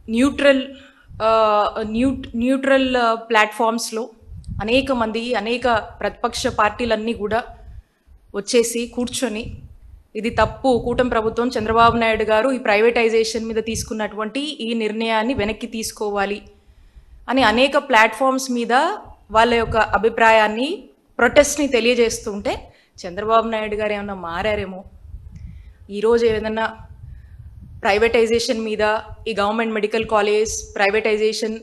Neutral neutral ప్లాట్ఫామ్స్లో అనేక ప్రతిపక్ష పార్టీలన్నీ కూడా వచ్చేసి కూర్చొని ఇది తప్పు, కూటమి ప్రభుత్వం చంద్రబాబు నాయుడు గారు ఈ ప్రైవేటైజేషన్ మీద తీసుకున్నటువంటి ఈ నిర్ణయాన్ని వెనక్కి తీసుకోవాలి అని అనేక ప్లాట్ఫామ్స్ మీద వాళ్ళ యొక్క అభిప్రాయాన్ని, ప్రొటెస్ట్ని తెలియజేస్తుంటే చంద్రబాబు నాయుడు గారు ఏమన్నా మారారేమో, ఈరోజు ఏదన్నా ప్రైవేటైజేషన్ మీద, ఈ గవర్నమెంట్ మెడికల్ కాలేజ్ ప్రైవేటైజేషన్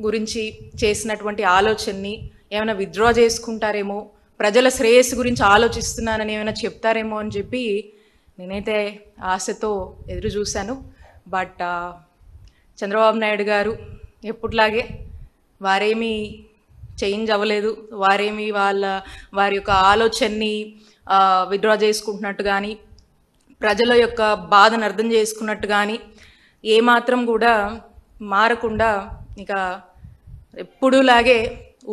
గురించి చేసినటువంటి ఆలోచనని ఏమైనా విత్డ్రా చేసుకుంటారేమో, ప్రజల శ్రేయస్సు గురించి ఆలోచిస్తున్నానని ఏమైనా చెప్తారేమో అని చెప్పి నేనైతే ఆశతో ఎదురు చూశాను. బట్ చంద్రబాబు నాయుడు గారు ఎప్పట్లాగే వారేమీ చేంజ్ అవ్వలేదు. వారేమీ వారి యొక్క ఆలోచనని విత్డ్రా చేసుకుంటున్నట్టు కానీ, ప్రజల యొక్క బాధను అర్థం చేసుకున్నట్టు కానీ ఏమాత్రం కూడా మారకుండా ఇక ఎప్పుడూలాగే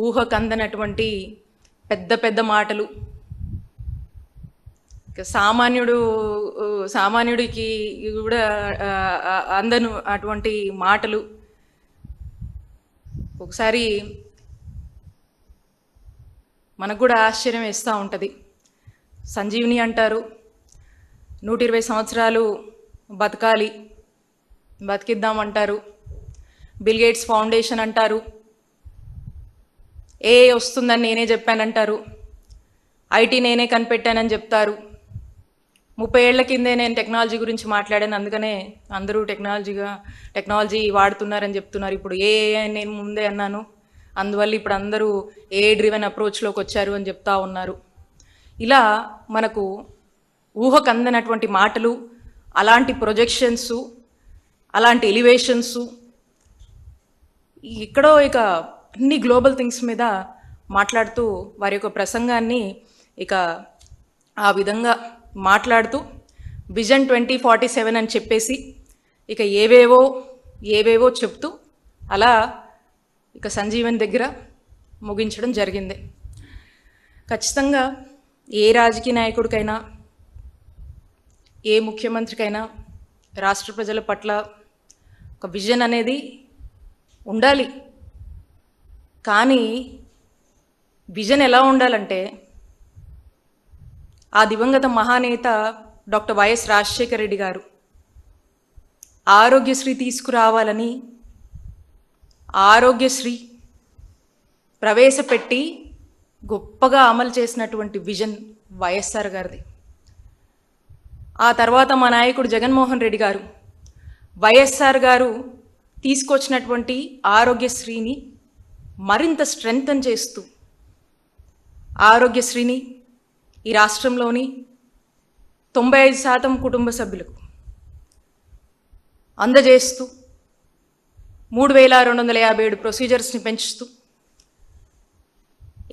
ఊహకందనటువంటి పెద్ద పెద్ద మాటలు, ఇక సామాన్యుడికి కూడా అందను అటువంటి మాటలు. ఒకసారి మనకు కూడా ఆశ్చర్యం వేస్తూ ఉంటుంది. సంజీవిని అంటారు, 120 సంవత్సరాలు బతకాలి, బతికిద్దామంటారు. బిల్ గేట్స్ ఫౌండేషన్ అంటారు, వస్తుందని నేనే చెప్పానంటారు. ఐటీ నేనే కనిపెట్టానని చెప్తారు. 30 ఏళ్ల కిందే నేను టెక్నాలజీ గురించి మాట్లాడాను, అందుకనే అందరూ టెక్నాలజీ వాడుతున్నారని చెప్తున్నారు. ఇప్పుడు నేను ముందే అన్నాను, అందువల్ల ఇప్పుడు అందరూ డ్రివెన్ అప్రోచ్లోకి వచ్చారు అని చెప్తా ఉన్నారు. ఇలా మనకు ఊహకందనటువంటి మాటలు, అలాంటి ప్రొజెక్షన్స్, అలాంటి ఎలివేషన్స్, ఎక్కడో ఇక అన్ని గ్లోబల్ థింగ్స్ మీద మాట్లాడుతూ వారి యొక్క ప్రసంగాన్ని ఇక ఆ విధంగా మాట్లాడుతూ విజన్ 2047 అని చెప్పేసి ఇక ఏవేవో చెప్తూ అలా ఇక సంజీవన్ దగ్గర ముగించడం జరిగింది. ఖచ్చితంగా ఏ రాజకీయ నాయకుడికైనా, ఏ ముఖ్యమంత్రికైనా రాష్ట్ర ప్రజల పట్ల ఒక విజన్ అనేది ఉండాలి. కానీ విజన్ ఎలా ఉండాలంటే, ఆ దివంగత మహానేత డాక్టర్ వైఎస్ రాజశేఖర రెడ్డి గారు ఆరోగ్యశ్రీ తీసుకురావాలని ఆరోగ్యశ్రీ ప్రవేశపెట్టి గొప్పగా అమలు చేసినటువంటి విజన్ వైఎస్ఆర్ గారిది. ఆ తర్వాత మా నాయకుడు జగన్మోహన్ రెడ్డి గారు, వైఎస్ఆర్ గారు తీసుకొచ్చినటువంటి ఆరోగ్యశ్రీని మరింత స్ట్రెంగ్తన్ చేస్తూ ఆరోగ్యశ్రీని ఈ రాష్ట్రంలోని 95% కుటుంబ సభ్యులకు అందజేస్తూ 3257 ప్రొసీజర్స్ని పెంచుతూ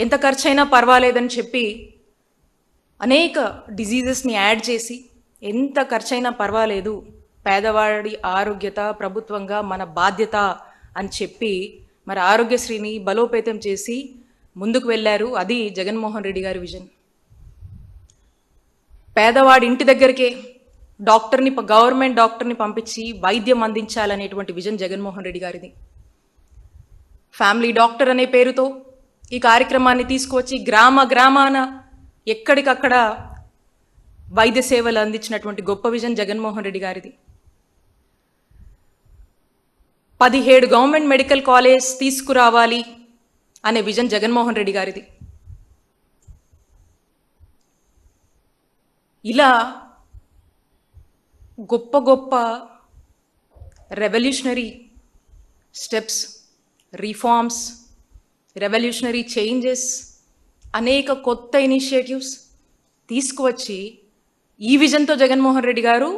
ఎంత ఖర్చైనా పర్వాలేదని చెప్పి అనేక డిజీజెస్ని యాడ్ చేసి ఎంత ఖర్చైనా పర్వాలేదు, పేదవాడి ఆరోగ్యత ప్రభుత్వంగా మన బాధ్యత అని చెప్పి మరి ఆరోగ్యశ్రీని బలోపేతం చేసి ముందుకు వెళ్ళారు. అది జగన్మోహన్ రెడ్డి గారి విజన్. పేదవాడి ఇంటి దగ్గరికే గవర్నమెంట్ డాక్టర్ని పంపించి వైద్యం అందించాలనేటువంటి విజన్ జగన్మోహన్ రెడ్డి గారిది. ఫ్యామిలీ డాక్టర్ అనే పేరుతో ఈ కార్యక్రమాన్ని తీసుకువచ్చి గ్రామాన ఎక్కడికక్కడ వైద్య సేవలు అందించినటువంటి గొప్ప విజన్ జగన్మోహన్ రెడ్డి గారిది. 17 గవర్నమెంట్ మెడికల్ కాలేజ్ తీసుకురావాలి అనే విజన్ జగన్మోహన్ రెడ్డి గారిది. ఇలా గొప్ప revolutionary steps, reforms, revolutionary changes, అనేక కొత్త ఇనిషియేటివ్స్ తీసుకువచ్చి ఈ విజన్తో జగన్మోహన్ రెడ్డి గారు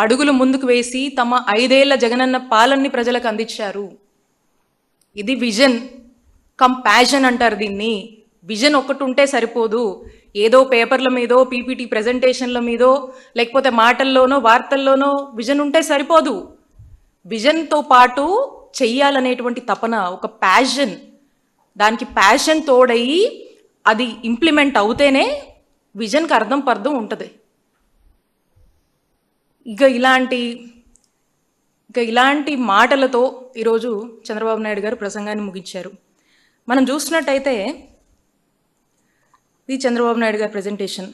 అడుగులు ముందుకు వేసి తమ 5 ఏళ్ల జగనన్న పాలనని ప్రజలకు అందించారు. ఇది విజన్ కమ్ ప్యాషన్ అంటారు దీన్ని. విజన్ ఒక్కటి ఉంటే సరిపోదు. ఏదో పేపర్ల మీదో, పీపీటీ ప్రజెంటేషన్ల మీదో, లేకపోతే మాటల్లోనో వార్తల్లోనో విజన్ ఉంటే సరిపోదు. విజన్తో పాటు చెయ్యాలనేటువంటి తపన, ఒక ప్యాషన్, దానికి ప్యాషన్ తోడయి అది ఇంప్లిమెంట్ అవుతేనే విజన్కి అర్థం పర్థం ఉంటుంది. ఇక ఇలాంటి ఇక ఇలాంటి మాటలతో ఈరోజు చంద్రబాబు నాయుడు గారు ప్రసంగాన్ని ముగించారు. మనం చూసినట్టయితే ఇది చంద్రబాబు నాయుడు గారి ప్రజెంటేషన్.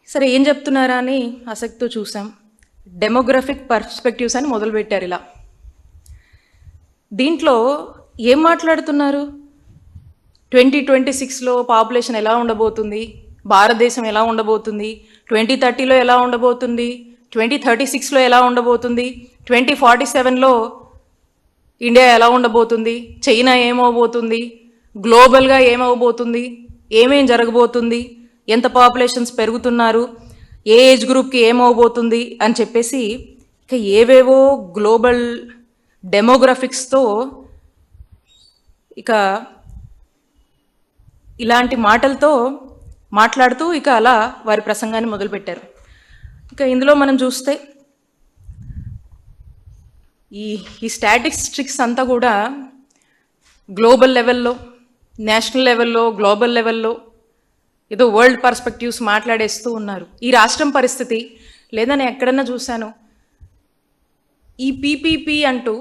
సరే ఏం చెప్తున్నారా అని ఆసక్తితో చూసాం. డెమోగ్రఫిక్ పర్స్పెక్టివ్స్ అని మొదలుపెట్టారు. ఇలా దీంట్లో ఏం మాట్లాడుతున్నారు? 2026లో పాపులేషన్ ఎలా ఉండబోతుంది, భారతదేశం ఎలా ఉండబోతుంది, 2030లో ఎలా ఉండబోతుంది, 2036లో ఎలా ఉండబోతుంది, 2047లో ఇండియా ఎలా ఉండబోతుంది, చైనా ఏమవబోతుంది, గ్లోబల్గా ఏమవబోతుంది, ఏమేం జరగబోతుంది, ఎంత పాపులేషన్స్ పెరుగుతున్నారు, ఏ ఏజ్ గ్రూప్కి ఏమవబోతుంది అని చెప్పేసి ఇక ఏవేవో గ్లోబల్ డెమోగ్రఫిక్స్తో ఇక ఇలాంటి మాటలతో మాట్లాడుతూ ఇక అలా వారి ప్రసంగాన్ని మొదలుపెట్టారు. ఇక ఇందులో మనం చూస్తే ఈ స్టాటిస్టిక్స్ అంతా కూడా గ్లోబల్ లెవెల్లో, నేషనల్ లెవెల్లో, గ్లోబల్ లెవెల్లో ఏదో వరల్డ్ పర్స్పెక్టివ్స్ మాట్లాడేస్తూ ఉన్నారు. ఈ రాష్ట్రం పరిస్థితి లేదని ఎక్కడన్నా చూశాను. ఈ పీపీపీ అంటూ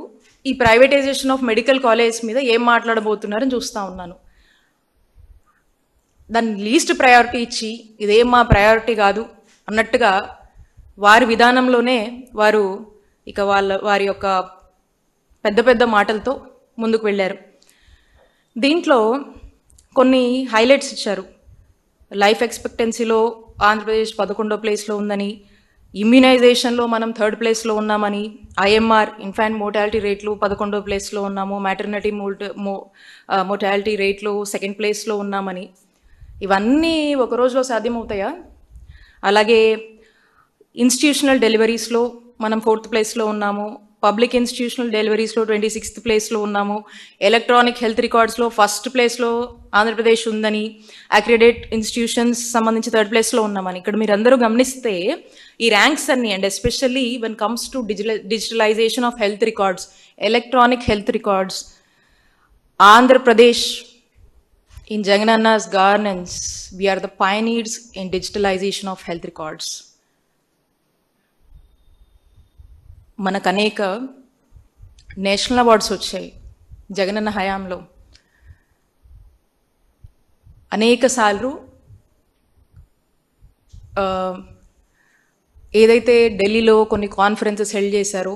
ఈ ప్రైవేటైజేషన్ ఆఫ్ మెడికల్ కాలేజ్ మీద ఏం మాట్లాడబోతున్నారని చూస్తూ ఉన్నాను. దాన్ని లీస్ట్ ప్రయారిటీ ఇచ్చి ఇదేం మా ప్రయారిటీ కాదు అన్నట్టుగా వారి విధానంలోనే వారు ఇక వారి యొక్క పెద్ద పెద్ద మాటలతో ముందుకు వెళ్ళారు. దీంట్లో కొన్ని హైలైట్స్ ఇచ్చారు. లైఫ్ ఎక్స్పెక్టెన్సీలో ఆంధ్రప్రదేశ్ 11వ ప్లేస్లో ఉందని, ఇమ్యునైజేషన్లో మనం 3rd ప్లేస్లో ఉన్నామని, ఐఎంఆర్ ఇన్ఫాంట్ మోర్టాలిటీ రేట్లు 11వ ప్లేస్లో ఉన్నాము, మ్యాటర్నిటీ మోర్టాలిటీ రేట్లు 2nd ప్లేస్లో ఉన్నామని. ఇవన్నీ ఒక రోజులో సాధ్యమవుతాయా? అలాగే ఇన్స్టిట్యూషనల్ డెలివరీస్లో మనం 4th ప్లేస్లో ఉన్నాము, పబ్లిక్ ఇన్స్టిట్యూషనల్ డెలివరీస్లో 26th ప్లేస్లో ఉన్నాము, ఎలక్ట్రానిక్ హెల్త్ రికార్డ్స్లో 1st ప్లేస్లో ఆంధ్రప్రదేశ్ ఉందని, అక్రిడేట్ ఇన్స్టిట్యూషన్స్ సంబంధించి 3rd ప్లేస్లో ఉన్నామని. ఇక్కడ మీరు అందరూ గమనిస్తే ఈ ర్యాంక్స్ అన్ని and especially when comes to digitalization of health records, electronic health records, Andhra Pradesh in Jaganna's governance, we are the pioneers in digitalization of health records. మనకు అనేక నేషనల్ అవార్డ్స్ వచ్చాయి జగనన్న హయాంలో. అనేక సార్లు ఏదైతే ఢిల్లీలో కొన్ని కాన్ఫరెన్సెస్ హెల్డ్ చేశారో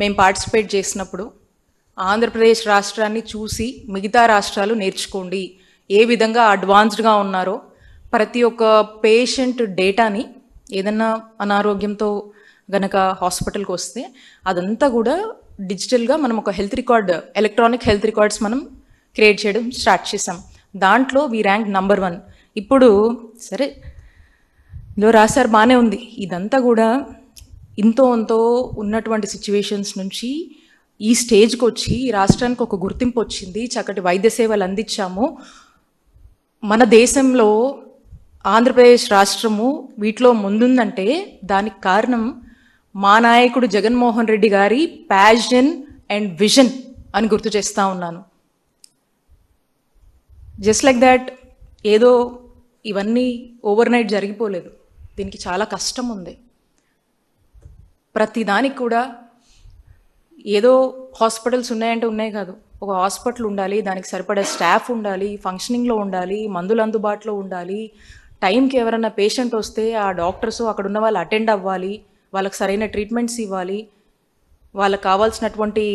మేము పార్టిసిపేట్ చేసినప్పుడు ఆంధ్రప్రదేశ్ రాష్ట్రాన్ని చూసి మిగతా రాష్ట్రాలు నేర్చుకోండి, ఏ విధంగా అడ్వాన్స్డ్గా ఉన్నారో. ప్రతి ఒక్క పేషెంట్ డేటాని ఏదన్నా అనారోగ్యంతో గనక హాస్పిటల్కి వస్తే అదంతా కూడా డిజిటల్గా మనం ఒక health record, electronic health records మనం క్రియేట్ చేయడం స్టార్ట్ చేసాం. దాంట్లో వీ ర్యాంక్ నంబర్ 1. ఇప్పుడు సరే ఇందులో రాశారు, బాగానే ఉంది. ఇదంతా కూడా ఇంతో ఉన్నటువంటి సిచ్యువేషన్స్ నుంచి ఈ స్టేజ్కి వచ్చి ఈ రాష్ట్రానికి ఒక గుర్తింపు వచ్చింది, చక్కటి వైద్య సేవలు అందించాము. మన దేశంలో ఆంధ్రప్రదేశ్ రాష్ట్రము వీటిలో ముందుందంటే దానికి కారణం మా నాయకుడు జగన్మోహన్ రెడ్డి గారి ప్యాషన్ అండ్ విజన్ అని గుర్తు చేస్తూ ఉన్నాను. జస్ట్ లైక్ దాట్ ఏదో ఇవన్నీ ఓవర్ నైట్ జరిగిపోలేదు. దీనికి చాలా కష్టం ఉంది. ప్రతిదానికి కూడా ఏదో హాస్పిటల్స్ ఉన్నాయంటే ఉన్నాయి కాదు, ఒక హాస్పిటల్ ఉండాలి, దానికి సరిపడే స్టాఫ్ ఉండాలి, ఫంక్షనింగ్లో ఉండాలి, మందులు అందుబాటులో ఉండాలి, టైంకి ఎవరైనా పేషెంట్ వస్తే ఆ డాక్టర్స్ అక్కడ ఉన్న వాళ్ళు అటెండ్ అవ్వాలి, వాళ్ళకి సరైన ట్రీట్మెంట్స్ ఇవ్వాలి, వాళ్ళకి కావాల్సినటువంటి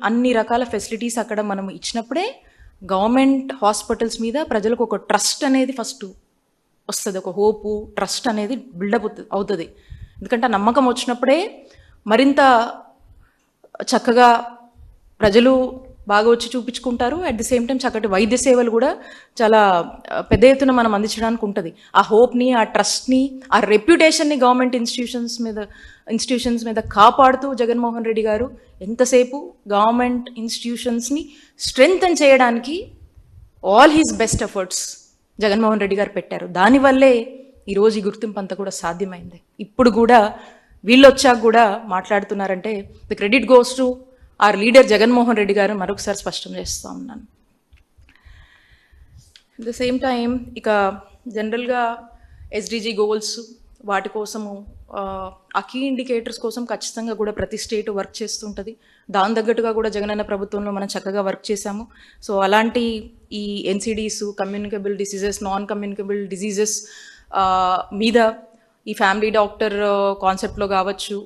అన్ని రకాల ఫెసిలిటీస్ అక్కడ మనం ఇచ్చినప్పుడే గవర్నమెంట్ హాస్పిటల్స్ మీద ప్రజలకు ఒక ట్రస్ట్ అనేది ఫస్ట్ వస్తుంది, ఒక హోపు, ట్రస్ట్ అనేది బిల్డప్ అవుతుంది. ఎందుకంటే ఆ నమ్మకం వచ్చినప్పుడే మరింత చక్కగా ప్రజలు బాగా వచ్చి చూపించుకుంటారు. అట్ ది సేమ్ టైం చక్కటి వైద్య సేవలు కూడా చాలా పెద్ద ఎత్తున మనం అందించడానికి ఉంటుంది. ఆ హోప్ని, ఆ ట్రస్ట్ని, ఆ రెప్యుటేషన్ని గవర్నమెంట్ ఇన్స్టిట్యూషన్స్ మీద కాపాడుతూ జగన్మోహన్ రెడ్డి గారు ఎంతసేపు గవర్నమెంట్ ఇన్స్టిట్యూషన్స్ని స్ట్రెంగ్తన్ చేయడానికి all his best efforts Jaganmohan Reddy గారు పెట్టారు. దానివల్లే ఈరోజు ఈ గుర్తింపు అంతా కూడా సాధ్యమైంది. ఇప్పుడు కూడా వీళ్ళు వచ్చాక కూడా మాట్లాడుతున్నారంటే the credit goes to our leader Jaganmohan Reddy garu మరొకసారి స్పష్టం చేస్తూ ఉన్నాను. అట్ ద సేమ్ టైం ఇక జనరల్గా ఎస్డిజి గోల్స్ వాటి కోసము ఆ కీ ఇండికేటర్స్ కోసం ఖచ్చితంగా కూడా ప్రతి స్టేట్ వర్క్ చేస్తుంటుంది. దాని తగ్గట్టుగా కూడా జగనన్న ప్రభుత్వంలో మనం చక్కగా వర్క్ చేశాము. సో అలాంటి ఈ NCDs, communicable diseases, non communicable diseases మీద ఈ ఫ్యామిలీ డాక్టర్ కాన్సెప్ట్లో కావచ్చు,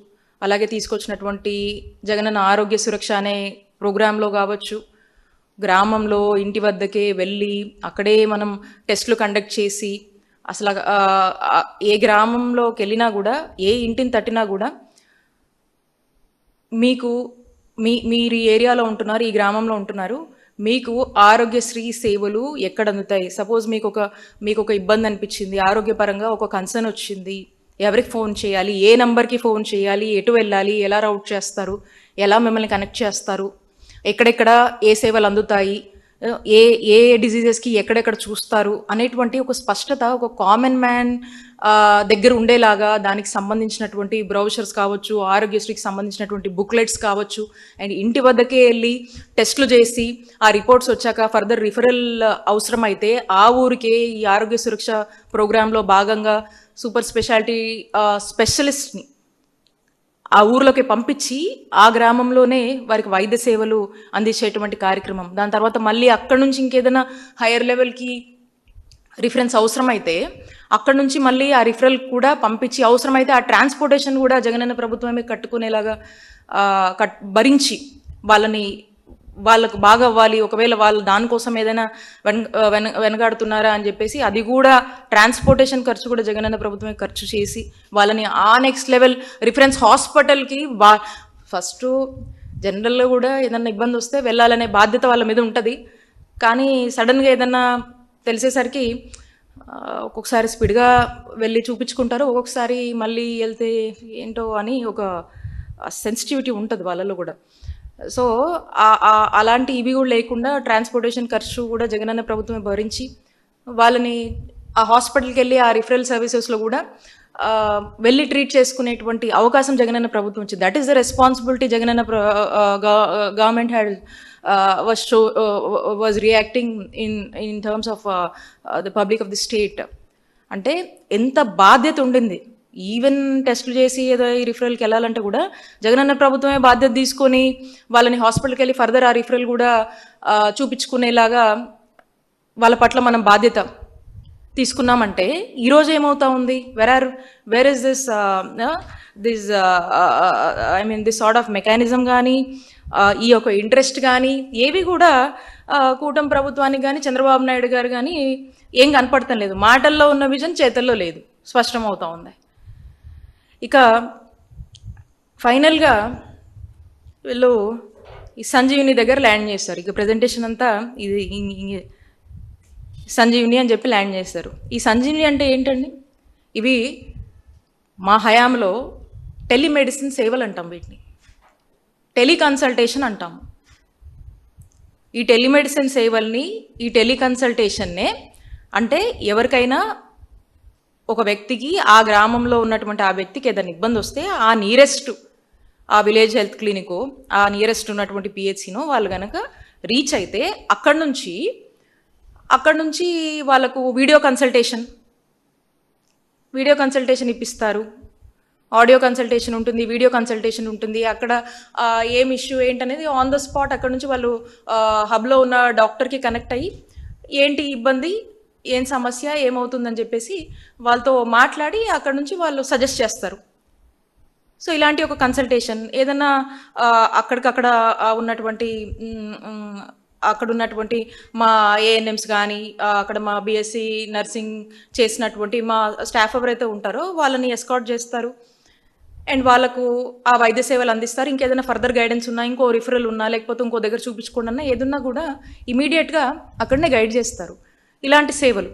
అలాగే తీసుకొచ్చినటువంటి జగనన్న ఆరోగ్య సురక్ష అనే ప్రోగ్రాంలో కావచ్చు, గ్రామంలో ఇంటి వద్దకే వెళ్ళి అక్కడే మనం టెస్టులు కండక్ట్ చేసి అసలు ఏ గ్రామంలోకి వెళ్ళినా కూడా, ఏ ఇంటిని తట్టినా కూడా మీకు మీరు ఈ ఏరియాలో ఉంటున్నారు, ఈ గ్రామంలో ఉంటున్నారు, మీకు ఆరోగ్యశ్రీ సేవలు ఎక్కడ అందుతాయి, సపోజ్ మీకు ఒక ఇబ్బంది అనిపించింది, ఆరోగ్యపరంగా ఒక కన్సర్న్ వచ్చింది, ఎవరికి ఫోన్ చేయాలి, ఏ నెంబర్కి ఫోన్ చేయాలి, ఎటు వెళ్ళాలి, ఎలా రౌట్ చేస్తారు, ఎలా మిమ్మల్ని కనెక్ట్ చేస్తారు, ఎక్కడెక్కడ ఏ సేవలు అందుతాయి, ఏ ఏ డిజీజెస్కి ఎక్కడెక్కడ చూస్తారు అనేటువంటి ఒక స్పష్టత ఒక కామన్ మ్యాన్ దగ్గర ఉండేలాగా దానికి సంబంధించినటువంటి బ్రౌచర్స్ కావచ్చు, ఆరోగ్యశ్రీకి సంబంధించినటువంటి బుక్లెట్స్ కావచ్చు, అండ్ ఇంటి వద్దకే వెళ్ళి టెస్టులు చేసి ఆ రిపోర్ట్స్ వచ్చాక ఫర్దర్ రిఫరల్ అవసరమైతే ఆ ఊరికే ఈ ఆరోగ్య సురక్ష ప్రోగ్రాంలో భాగంగా సూపర్ స్పెషాలిటీ స్పెషలిస్ట్ని ఆ ఊర్లోకి పంపించి ఆ గ్రామంలోనే వారికి వైద్య సేవలు అందించేటువంటి కార్యక్రమం. దాని తర్వాత మళ్ళీ అక్కడ నుంచి ఇంకేదైనా హైయర్ లెవెల్కి రిఫరెన్స్ అవసరమైతే అక్కడ నుంచి మళ్ళీ ఆ రిఫరల్ కూడా పంపించి, అవసరమైతే ఆ ట్రాన్స్పోర్టేషన్ కూడా జగనన్న ప్రభుత్వమే కట్టుకునేలాగా భరించి వాళ్ళకు బాగా అవ్వాలి. ఒకవేళ వాళ్ళు దానికోసం ఏదైనా వెనకాడుతున్నారా అని చెప్పేసి అది కూడా ట్రాన్స్పోర్టేషన్ ఖర్చు కూడా జగనన్న ప్రభుత్వమే ఖర్చు చేసి వాళ్ళని ఆ నెక్స్ట్ లెవెల్ రిఫరెన్స్ హాస్పిటల్కి ఫస్ట్ జనరల్లో కూడా ఏదన్నా ఇబ్బంది వస్తే వెళ్ళాలనే బాధ్యత వాళ్ళ మీద ఉంటుంది. కానీ సడన్గా ఏదన్నా తెలిసేసరికి ఒక్కొక్కసారి స్పీడ్గా వెళ్ళి చూపించుకుంటారు, ఒక్కొక్కసారి మళ్ళీ వెళ్తే ఏంటో అని ఒక సెన్సిటివిటీ ఉంటుంది వాళ్ళలో కూడా. సో అలాంటి ఇవి కూడా లేకుండా ట్రాన్స్పోర్టేషన్ ఖర్చు కూడా జగనన్న ప్రభుత్వమే భరించి వాళ్ళని ఆ హాస్పిటల్కి వెళ్ళి ఆ రిఫరల్ సర్వీసెస్లో కూడా వెళ్ళి ట్రీట్ చేసుకునేటువంటి అవకాశం జగనన్న ప్రభుత్వం వచ్చింది. That is the responsibility Jagananna government had was reacting in terms of the public of the state. అంటే ఎంత బాధ్యత ఉండింది. ఈవెన్ టెస్టులు చేసి ఏదో ఈ రిఫరల్కి వెళ్ళాలంటే కూడా జగనన్న ప్రభుత్వమే బాధ్యత తీసుకొని వాళ్ళని హాస్పిటల్కి వెళ్ళి ఫర్దర్ ఆ రిఫరల్ కూడా చూపించుకునేలాగా వాళ్ళ పట్ల మనం బాధ్యత తీసుకున్నామంటే ఈరోజు ఏమవుతా ఉంది, where is this this sort of mechanism కానీ ఈ యొక్క ఇంట్రెస్ట్ కానీ ఏవి కూడా కూటమి ప్రభుత్వానికి కానీ చంద్రబాబు నాయుడు గారు కానీ ఏం కనపడటం లేదు. మాటల్లో ఉన్న విజన్ చేతల్లో లేదు, స్పష్టమవుతా ఉంది. ఇక ఫైనల్గా వీళ్ళు ఈ సంజీవిని దగ్గర ల్యాండ్ చేస్తారు. ఇక ప్రజెంటేషన్ అంతా ఇది సంజీవిని అని చెప్పి ల్యాండ్ చేస్తారు. ఈ సంజీవిని అంటే ఏంటండి? ఇవి మా హయాంలో టెలిమెడిసిన్ సేవలు అంటాం, వీటిని టెలికన్సల్టేషన్ అంటాము. ఈ టెలిమెడిసిన్ సేవల్ని, ఈ టెలికన్సల్టేషన్నే అంటే ఎవరికైనా ఒక వ్యక్తికి ఆ గ్రామంలో ఉన్నటువంటి ఆ వ్యక్తికి ఏదైనా ఇబ్బంది వస్తే ఆ నియరెస్ట్ ఆ విలేజ్ హెల్త్ క్లినికో ఆ నియరెస్ట్ ఉన్నటువంటి పిహెచ్సినో వాళ్ళు కనుక రీచ్ అయితే అక్కడ నుంచి వాళ్ళకు వీడియో కన్సల్టేషన్ ఇప్పిస్తారు. ఆడియో కన్సల్టేషన్ ఉంటుంది, వీడియో కన్సల్టేషన్ ఉంటుంది. అక్కడ ఏం ఇష్యూ ఏంటనేది ఆన్ ద స్పాట్ అక్కడ నుంచి వాళ్ళు హబ్లో ఉన్న డాక్టర్కి కనెక్ట్ అయ్యి ఏంటి ఇబ్బంది, ఏం సమస్య, ఏమవుతుందని చెప్పేసి వాళ్ళతో మాట్లాడి అక్కడ నుంచి వాళ్ళు సజెస్ట్ చేస్తారు. సో ఇలాంటి ఒక కన్సల్టేషన్ ఏదన్నా అక్కడికక్కడ ఉన్నటువంటి మా ఏఎన్ఎంస్ కానీ అక్కడ మా బీఎస్సీ నర్సింగ్ చేసినటువంటి మా స్టాఫ్ ఎవరైతే ఉంటారో వాళ్ళని ఎస్కార్ట్ చేస్తారు అండ్ వాళ్ళకు ఆ వైద్య సేవలు అందిస్తారు. ఇంకేదైనా ఫర్దర్ గైడెన్స్ ఉన్నా, ఇంకో రిఫరల్ ఉన్నా, లేకపోతే ఇంకో దగ్గర చూపించుకోండి అన్నా ఏదన్నా కూడా ఇమీడియట్గా అక్కడనే గైడ్ చేస్తారు. ఇలాంటి సేవలు.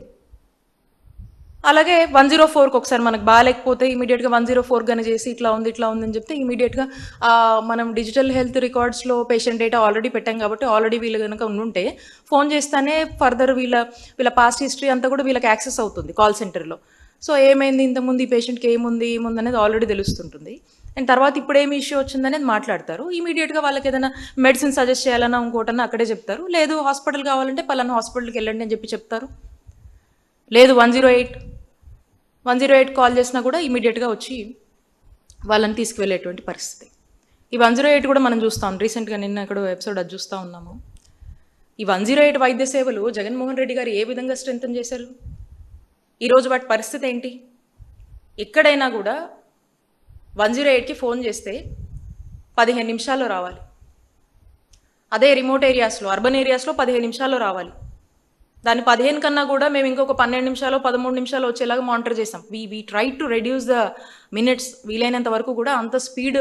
అలాగే 104కి ఒకసారి మనకు బాగాలేకపోతే ఇమీడియట్గా 104 కానీ చేసి ఇట్లా ఉందని చెప్తే ఇమీడియట్గా మనం డిజిటల్ హెల్త్ రికార్డ్స్లో పేషెంట్ డేటా ఆల్రెడీ పెట్టాం కాబట్టి ఆల్రెడీ వీళ్ళు కనుక ఉంటే ఫోన్ చేస్తానే ఫర్దర్ వీళ్ళ పాస్ట్ హిస్టరీ అంతా కూడా వీళ్ళకి యాక్సెస్ అవుతుంది కాల్ సెంటర్లో. సో ఏమైంది ఇంతకుముందు ఈ పేషెంట్కి ఏముంది అనేది ఆల్రెడీ తెలుస్తుంటుంది. అండ్ తర్వాత ఇప్పుడు ఏమి ఇష్యూ వచ్చిందనేది మాట్లాడతారు. ఇమీడియట్గా వాళ్ళకి ఏదైనా మెడిసిన్ సజెస్ట్ చేయాలన్నా ఇంకోటన్నా అక్కడే చెప్తారు. లేదు హాస్పిటల్ కావాలంటే పలానా హాస్పిటల్కి వెళ్ళండి అని చెప్తారు. లేదు 108 108 కాల్ చేసినా కూడా ఇమీడియట్గా వచ్చి వాళ్ళని తీసుకువెళ్ళేటువంటి పరిస్థితి. ఈ 108 కూడా మనం చూస్తాం. రీసెంట్గా నిన్న ఎక్కడో ఎపిసోడ్ అది చూస్తూ ఉన్నాము. ఈ 108 వైద్య సేవలు జగన్మోహన్ రెడ్డి గారు ఏ విధంగా స్ట్రెంథన్ చేశారు? ఈరోజు వాటి పరిస్థితి ఏంటి? ఎక్కడైనా కూడా 108కి ఫోన్ చేస్తే 15 నిమిషాల్లో రావాలి. అదే రిమోట్ ఏరియాస్లో, అర్బన్ ఏరియాస్లో 15 నిమిషాల్లో రావాలి. దాన్ని 15 కన్నా కూడా మేము ఇంకొక 12 నిమిషాలు 13 నిమిషాలు వచ్చేలాగా మానిటర్ చేసాం. We try to reduce the minutes. వీలైనంత వరకు కూడా అంత స్పీడ్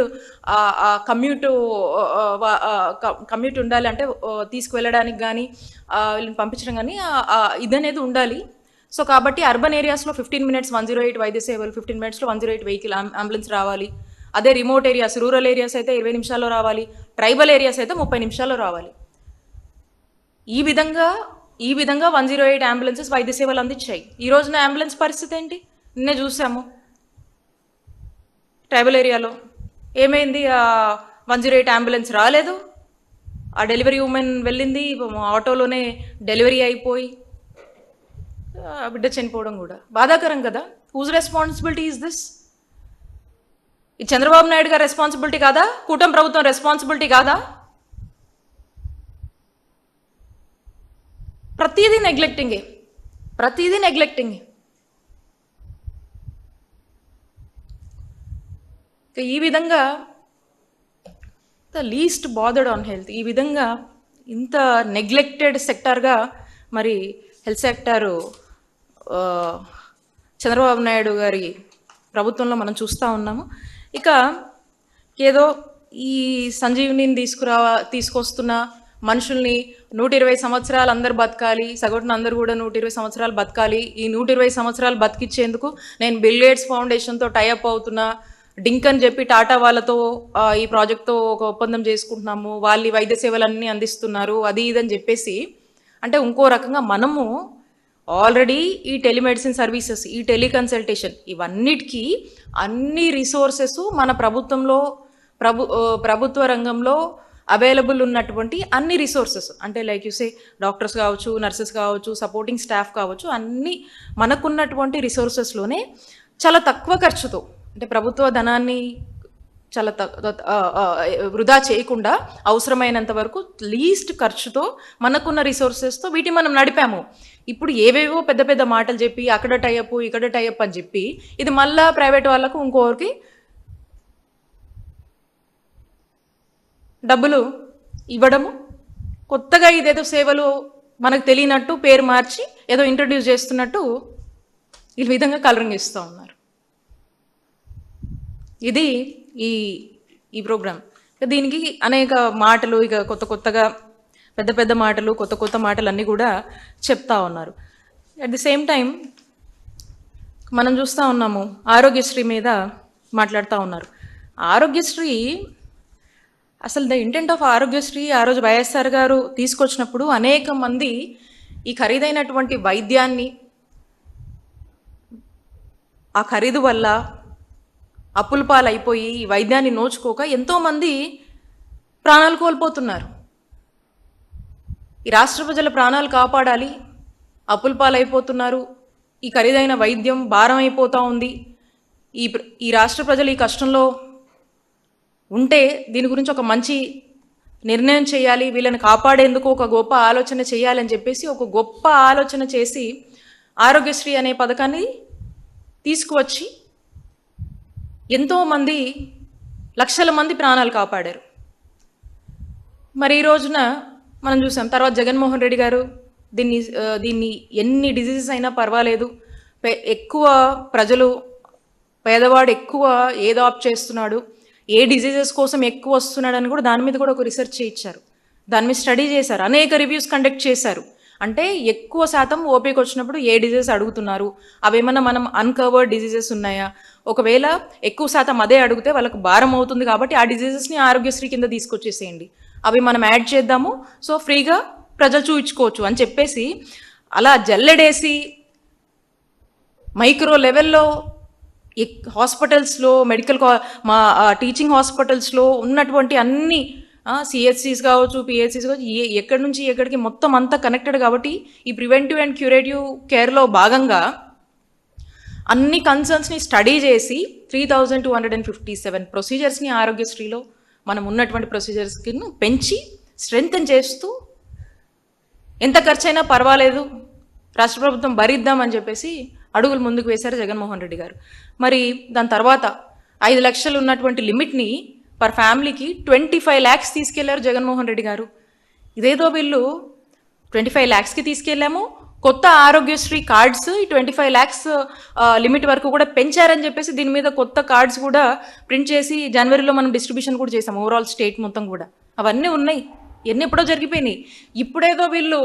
కమ్యూట్ ఉండాలి. అంటే తీసుకువెళ్ళడానికి కానీ వీళ్ళని పంపించడం కానీ ఇదనేది ఉండాలి. సో కాబట్టి అర్బన్ ఏరియాస్లో 15 మినిట్స్ 108 వైద్య సేవలు, 15 మినిట్స్లో 108 వెహికల్ అంబులెన్స్ రావాలి. అదే రిమోట్ ఏరియాస్, రూరల్ ఏరియాస్ అయితే 20 నిమిషాల్లో రావాలి. ట్రైబల్ ఏరియాస్ అయితే 30 నిమిషాల్లో రావాలి. ఈ విధంగా 108 అంబులెన్సెస్ వైద్య సేవలు అందించాయి. ఈ రోజున అంబులెన్స్ పరిస్థితి ఏంటి? నిన్నే చూసాము ట్రైబల్ ఏరియాలో ఏమైంది. 108 అంబులెన్స్ రాలేదు. ఆ డెలివరీ ఉమెన్ వెళ్ళింది, ఆటోలోనే డెలివరీ అయిపోయి బిడ్డ చనిపోవడం కూడా బాధాకరం కదా. Whose responsibility is this? ఇది చంద్రబాబు నాయుడు గారి రెస్పాన్సిబిలిటీ కాదా? కూటమి ప్రభుత్వం రెస్పాన్సిబిలిటీ కాదా? ప్రతిదీ నెగ్లెక్టింగే. ఈ విధంగా the least bothered on health, ఈ విధంగా ఇంత నెగ్లెక్టెడ్ సెక్టార్గా మరి హెల్త్ సెక్టారు చంద్రబాబు నాయుడు గారి ప్రభుత్వంలో మనం చూస్తూ ఉన్నాము. ఇక ఏదో ఈ సంజీవిని తీసుకొస్తున్న మనుషుల్ని 120 సంవత్సరాలు అందరు బతకాలి, సగటున అందరూ కూడా 120 సంవత్సరాలు బతకాలి. ఈ 120 సంవత్సరాలు బతికిచ్చేందుకు నేను బిల్ గేట్స్ ఫౌండేషన్తో టైఅప్ అవుతున్నా, డింక్ అని చెప్పి టాటా వాళ్ళతో ఈ ప్రాజెక్ట్తో ఒక ఒప్పందం చేసుకుంటున్నాము, వాళ్ళు వైద్య సేవలన్నీ అందిస్తున్నారు, అది ఇదని చెప్పేసి అంటే ఇంకో రకంగా మనము ఆల్రెడీ ఈ టెలిమెడిసిన్ సర్వీసెస్, ఈ టెలికన్సల్టేషన్, ఇవన్నిటికీ అన్ని రిసోర్సెస్ మన ప్రభుత్వ రంగంలో అవైలబుల్ ఉన్నటువంటి అన్ని రిసోర్సెస్, అంటే లైక్ యూసే డాక్టర్స్ కావచ్చు, నర్సెస్ కావచ్చు, సపోర్టింగ్ స్టాఫ్ కావచ్చు, అన్నీ మనకున్నటువంటి రిసోర్సెస్లోనే చాలా తక్కువ ఖర్చుతో, అంటే ప్రభుత్వ ధనాన్ని చాలా వృధా చేయకుండా అవసరమైనంత వరకు లీస్ట్ ఖర్చుతో మనకున్న రిసోర్సెస్తో వీటిని మనం నడిపాము. ఇప్పుడు ఏవేవో పెద్ద పెద్ద మాటలు చెప్పి అక్కడ టైఅప్ ఇక్కడ టైఅప్ అని చెప్పి ఇది మళ్ళా ప్రైవేట్ వాళ్ళకు ఇంకోరికి డబ్బులు ఇవ్వడము, కొత్తగా ఇదేదో సేవలు మనకు తెలియనట్టు పేరు మార్చి ఏదో ఇంట్రడ్యూస్ చేస్తున్నట్టు ఈ విధంగా కలరింగ్ ఇస్తూ ఉన్నారు. ఇది ఈ ప్రోగ్రామ్. దీనికి అనేక మాటలు, ఇక కొత్తగా పెద్ద మాటలు, కొత్త మాటలు అన్నీ కూడా చెప్తా ఉన్నారు. అట్ ది సేమ్ టైం మనం చూస్తూ ఉన్నాము ఆరోగ్యశ్రీ మీద మాట్లాడుతూ ఉన్నారు. ఆరోగ్యశ్రీ అసలు ద ఇంటెంట్ ఆఫ్ ఆరోగ్యశ్రీ ఆ రోజు వైఎస్ఆర్ గారు తీసుకొచ్చినప్పుడు అనేక మంది ఈ ఖరీదైనటువంటి వైద్యాన్ని, ఆ ఖరీదు వల్ల అప్పుల పాలైపోయి ఈ వైద్యాన్ని నోచుకోక ఎంతోమంది ప్రాణాలు కోల్పోతున్నారు. ఈ రాష్ట్ర ప్రజల ప్రాణాలు కాపాడాలి, అప్పుల పాలైపోతున్నారు, ఈ ఖరీదైన వైద్యం భారం అయిపోతూ ఉంది, ఈ రాష్ట్ర ప్రజలు ఈ కష్టంలో ఉంటే దీని గురించి ఒక మంచి నిర్ణయం చేయాలి, వీళ్ళని కాపాడేందుకు ఒక గొప్ప ఆలోచన చేయాలని చెప్పేసి ఒక గొప్ప ఆలోచన చేసి ఆరోగ్యశ్రీ అనే పథకాన్ని తీసుకువచ్చి ఎంతోమంది లక్షల మంది ప్రాణాలు కాపాడారు. మరి ఈ రోజున మనం చూసాం తర్వాత జగన్మోహన్ రెడ్డి గారు దీన్ని ఎన్ని డిజీజెస్ అయినా పర్వాలేదు, ఎక్కువ ప్రజలు పేదవాడు ఎక్కువ ఏదో ఆప్ చేస్తున్నాడు, ఏ డిజీజెస్ కోసం ఎక్కువ వస్తున్నాడని కూడా దాని మీద కూడా ఒక రీసెర్చ్ చేయించారు, దాని మీద స్టడీ చేశారు, అనేక రివ్యూస్ కండక్ట్ చేశారు. అంటే ఎక్కువ శాతం ఓపీకి వచ్చినప్పుడు ఏ డిజీజెస్ అడుగుతున్నారు, అవేమన్నా మనం అన్కవర్డ్ డిజీజెస్ ఉన్నాయా, ఒకవేళ ఎక్కువ శాతం అదే అడిగితే వాళ్ళకు భారం అవుతుంది కాబట్టి ఆ డిజీజెస్ని ఆరోగ్యశ్రీ కింద తీసుకొచ్చేసేయండి, అవి మనం యాడ్ చేద్దాము, సో ఫ్రీగా ప్రజలు చూయించుకోవచ్చు అని చెప్పేసి అలా జల్లెడేసి మైక్రో లెవెల్లో హాస్పిటల్స్లో మా టీచింగ్ హాస్పిటల్స్లో ఉన్నటువంటి అన్ని సిహెచ్సిస్ కావచ్చు, పిహెచ్సిస్ కావచ్చు, ఎక్కడి నుంచి ఎక్కడికి మొత్తం అంతా కనెక్టెడ్ కాబట్టి ఈ ప్రివెంటివ్ అండ్ క్యూరేటివ్ కేర్లో భాగంగా అన్ని కన్సర్న్స్ని స్టడీ చేసి 3257 ప్రొసీజర్స్ని ఆరోగ్యశ్రీలో మనం ఉన్నటువంటి ప్రొసీజర్స్కి పెంచి స్ట్రెంగ్తన్ చేస్తూ ఎంత ఖర్చైనా పర్వాలేదు రాష్ట్ర ప్రభుత్వం భరిద్దామని చెప్పేసి అడుగులు ముందుకు వేశారు జగన్మోహన్ రెడ్డి గారు. మరి దాని తర్వాత 5 లక్షలు ఉన్నటువంటి లిమిట్ని పర్ ఫ్యామిలీకి 25 lakhs తీసుకెళ్లారు జగన్మోహన్ రెడ్డి గారు. ఇదేదో వీళ్ళు 25 lakhsకి తీసుకెళ్ళాము, కొత్త ఆరోగ్యశ్రీ కార్డ్స్ ఈ 25 lakhs లిమిట్ వరకు కూడా పెంచారని చెప్పేసి దీని మీద కొత్త కార్డ్స్ కూడా ప్రింట్ చేసి జనవరిలో మనం డిస్ట్రిబ్యూషన్ కూడా చేసాం ఓవరాల్ స్టేట్ మొత్తం కూడా. అవన్నీ ఉన్నాయి, ఎన్ని ఎప్పుడో జరిగిపోయినాయి. ఇప్పుడేదో వీళ్ళు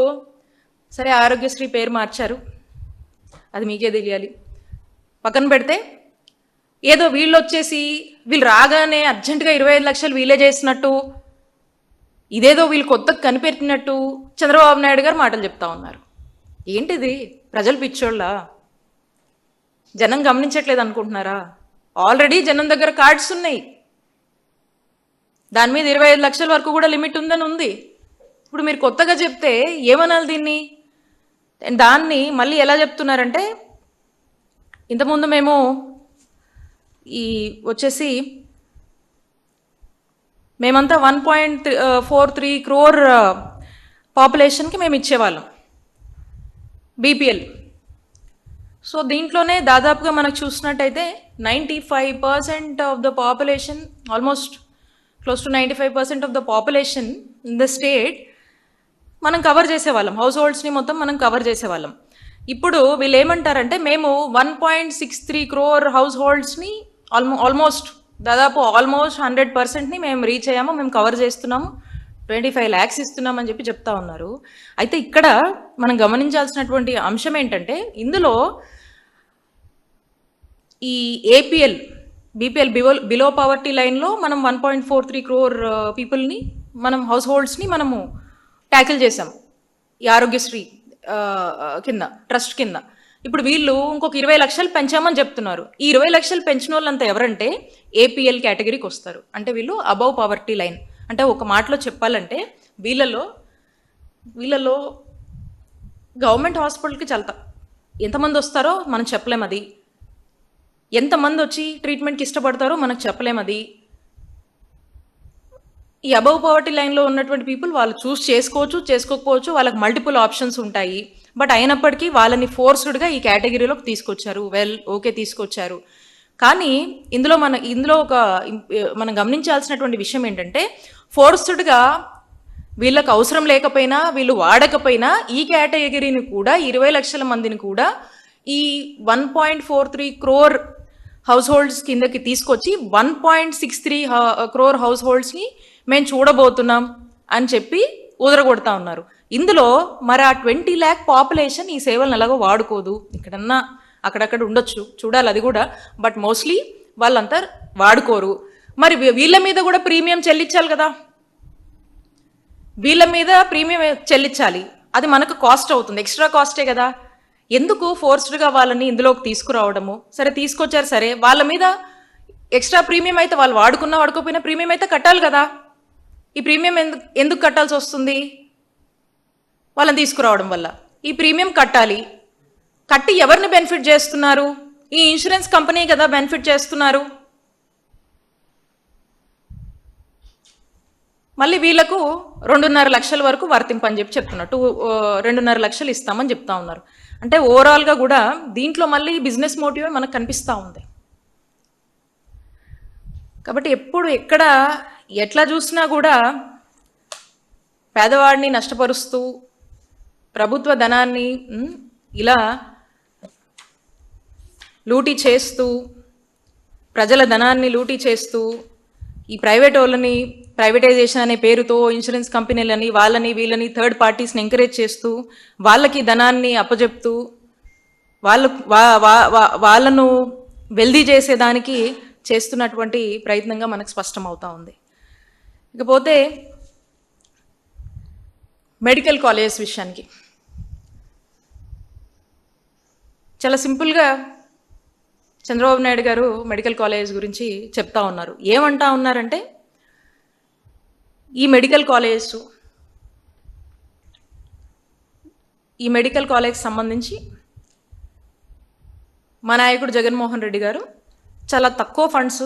సరే ఆరోగ్యశ్రీ పేరు మార్చారు, అది మీకే తెలియాలి. పక్కన పెడితే ఏదో వీళ్ళు వచ్చేసి వీళ్ళు రాగానే అర్జెంటుగా 25 లక్షలు వీళ్ళే చేసినట్టు, ఇదేదో వీళ్ళు కొత్తగా కనిపెట్టినట్టు చంద్రబాబు నాయుడు గారు మాటలు చెప్తా ఉన్నారు. ఏంటిది? ప్రజలు పిచ్చోళ్ళ? జనం గమనించట్లేదు అనుకుంటున్నారా? ఆల్రెడీ జనం దగ్గర కార్డ్స్ ఉన్నాయి, దాని మీద 25 లక్షల వరకు కూడా లిమిట్ ఉందని ఉంది. ఇప్పుడు మీరు కొత్తగా చెప్తే ఏమనాలి దీన్ని? దాన్ని మళ్ళీ ఎలా చెప్తున్నారంటే, ఇంతకుముందు మేము ఈ వచ్చేసి మేమంతా 1.43 crore పాపులేషన్కి మేము ఇచ్చేవాళ్ళం బీపీఎల్. సో దీంట్లోనే దాదాపుగా మనకు చూసినట్టయితే 95% of the population, almost close to 95% of the population in the state మనం కవర్ చేసేవాళ్ళం, హౌస్ హోల్డ్స్ని మొత్తం మనం కవర్ చేసేవాళ్ళం. ఇప్పుడు వీళ్ళు ఏమంటారంటే మేము 1.63 crore హౌస్ హోల్డ్స్ని ఆల్మోస్ట్ 100%ని మేము రీచ్ అయ్యాము, మేము కవర్ చేస్తున్నాము, 25 lakhs ఇస్తున్నామని చెప్పి చెప్తా ఉన్నారు. అయితే ఇక్కడ మనం గమనించాల్సినటువంటి అంశం ఏంటంటే, ఇందులో ఈ ఏపీఎల్ బీపీఎల్ బిలో పవర్టీ లైన్లో మనం 1.43 crore పీపుల్ని, మనం హౌస్ హోల్డ్స్ని మనము ట్యాకిల్ చేసాం ఈ ఆరోగ్యశ్రీ కింద, ట్రస్ట్ కింద. ఇప్పుడు వీళ్ళు ఇంకొక 20 లక్షలు పెంచామని చెప్తున్నారు. ఈ 20 లక్షలు పెంచిన వాళ్ళంతా ఎవరంటే ఏపీఎల్ కేటగిరీకి వస్తారు. అంటే వీళ్ళు అబవ్ పవర్టీ లైన్. అంటే ఒక మాటలో చెప్పాలంటే వీళ్ళలో గవర్నమెంట్ హాస్పిటల్కి ఎంతమంది వస్తారో మనం చెప్పలేం, అది ఎంతమంది వచ్చి ట్రీట్మెంట్కి ఇష్టపడతారో మనకు చెప్పలేం. అది ఈ అబవ్ పవర్టీ లైన్లో ఉన్నటువంటి పీపుల్ వాళ్ళు చూస్ చేసుకోవచ్చు, చేసుకోకపోవచ్చు, వాళ్ళకి మల్టిపుల్ ఆప్షన్స్ ఉంటాయి. బట్ అయినప్పటికీ వాళ్ళని ఫోర్స్డ్గా ఈ కేటగిరీలోకి తీసుకొచ్చారు. ఓకే తీసుకొచ్చారు. కానీ ఇందులో మనం గమనించాల్సినటువంటి విషయం ఏంటంటే, ఫోర్స్డ్గా వీళ్ళకి అవసరం లేకపోయినా, వీళ్ళు వాడకపోయినా ఈ కేటగిరీని కూడా 20 లక్షల మందిని కూడా ఈ 1.43 crore హౌస్ హోల్డ్స్ కిందకి తీసుకొచ్చి 1.63 crore హౌస్ హోల్డ్స్ని మేము చూడబోతున్నాం అని చెప్పి ఉదరగొడతా ఉన్నారు. ఇందులో మరి ఆ 20 lakh పాపులేషన్ ఈ సేవలను ఎలాగో వాడుకోదు, ఇక్కడన్నా అక్కడక్కడ ఉండొచ్చు, చూడాలి అది కూడా. బట్ మోస్ట్లీ వాళ్ళంతా వాడుకోరు. మరి వీళ్ళ మీద కూడా ప్రీమియం చెల్లించాలి కదా, వీళ్ళ మీద ప్రీమియం చెల్లించాలి, అది మనకు కాస్ట్ అవుతుంది, ఎక్స్ట్రా కాస్టే కదా. ఎందుకు ఫోర్స్డ్గా వాళ్ళని ఇందులోకి తీసుకురావడము? సరే తీసుకొచ్చారు, సరే వాళ్ళ మీద ఎక్స్ట్రా ప్రీమియం అయితే వాళ్ళు వాడుకున్నా వాడుకోపోయినా ప్రీమియం అయితే కట్టాలి కదా. ఈ ప్రీమియం ఎందుకు కట్టాల్సి వస్తుంది? వాళ్ళని తీసుకురావడం వల్ల ఈ ప్రీమియం కట్టాలి. కట్టి ఎవరిని బెనిఫిట్ చేస్తున్నారు? ఈ ఇన్సూరెన్స్ కంపెనీ కదా బెనిఫిట్ చేస్తున్నారు. మళ్ళీ వీళ్ళకు 2.5 లక్షల వరకు వర్తింపని చెప్పి చెప్తున్నారు. 2.5 లక్షలు ఇస్తామని చెప్తా ఉన్నారు. అంటే ఓవరాల్గా కూడా దీంట్లో మళ్ళీ బిజినెస్ మోటివ్ మనకు కనిపిస్తూ ఉంది. కాబట్టి ఎప్పుడు ఎక్కడ ఎట్లా చూసినా కూడా పేదవాడిని నష్టపరుస్తూ, ప్రభుత్వ ధనాన్ని ఇలా లూటీ చేస్తూ, ప్రజల ధనాన్ని లూటీ చేస్తూ, ఈ ప్రైవేట్ వాళ్ళని ప్రైవేటైజేషన్ అనే పేరుతో ఇన్సూరెన్స్ కంపెనీలని వాళ్ళని వీళ్ళని థర్డ్ పార్టీస్ని ఎంకరేజ్ చేస్తూ, వాళ్ళకి ధనాన్ని అప్పచెప్తూ, వాళ్ళను వెల్దీ చేసేదానికి చేస్తున్నటువంటి ప్రయత్నంగా మనకు స్పష్టమవుతా ఉంది. ఇకపోతే మెడికల్ కాలేజెస్ విషయానికి చాలా సింపుల్గా చంద్రబాబు నాయుడు గారు మెడికల్ కాలేజ్ గురించి చెప్తా ఉన్నారు. ఏమంటా ఉన్నారంటే, ఈ మెడికల్ కాలేజ్ సంబంధించి మా నాయకుడు జగన్మోహన్ రెడ్డి గారు చాలా తక్కువ ఫండ్స్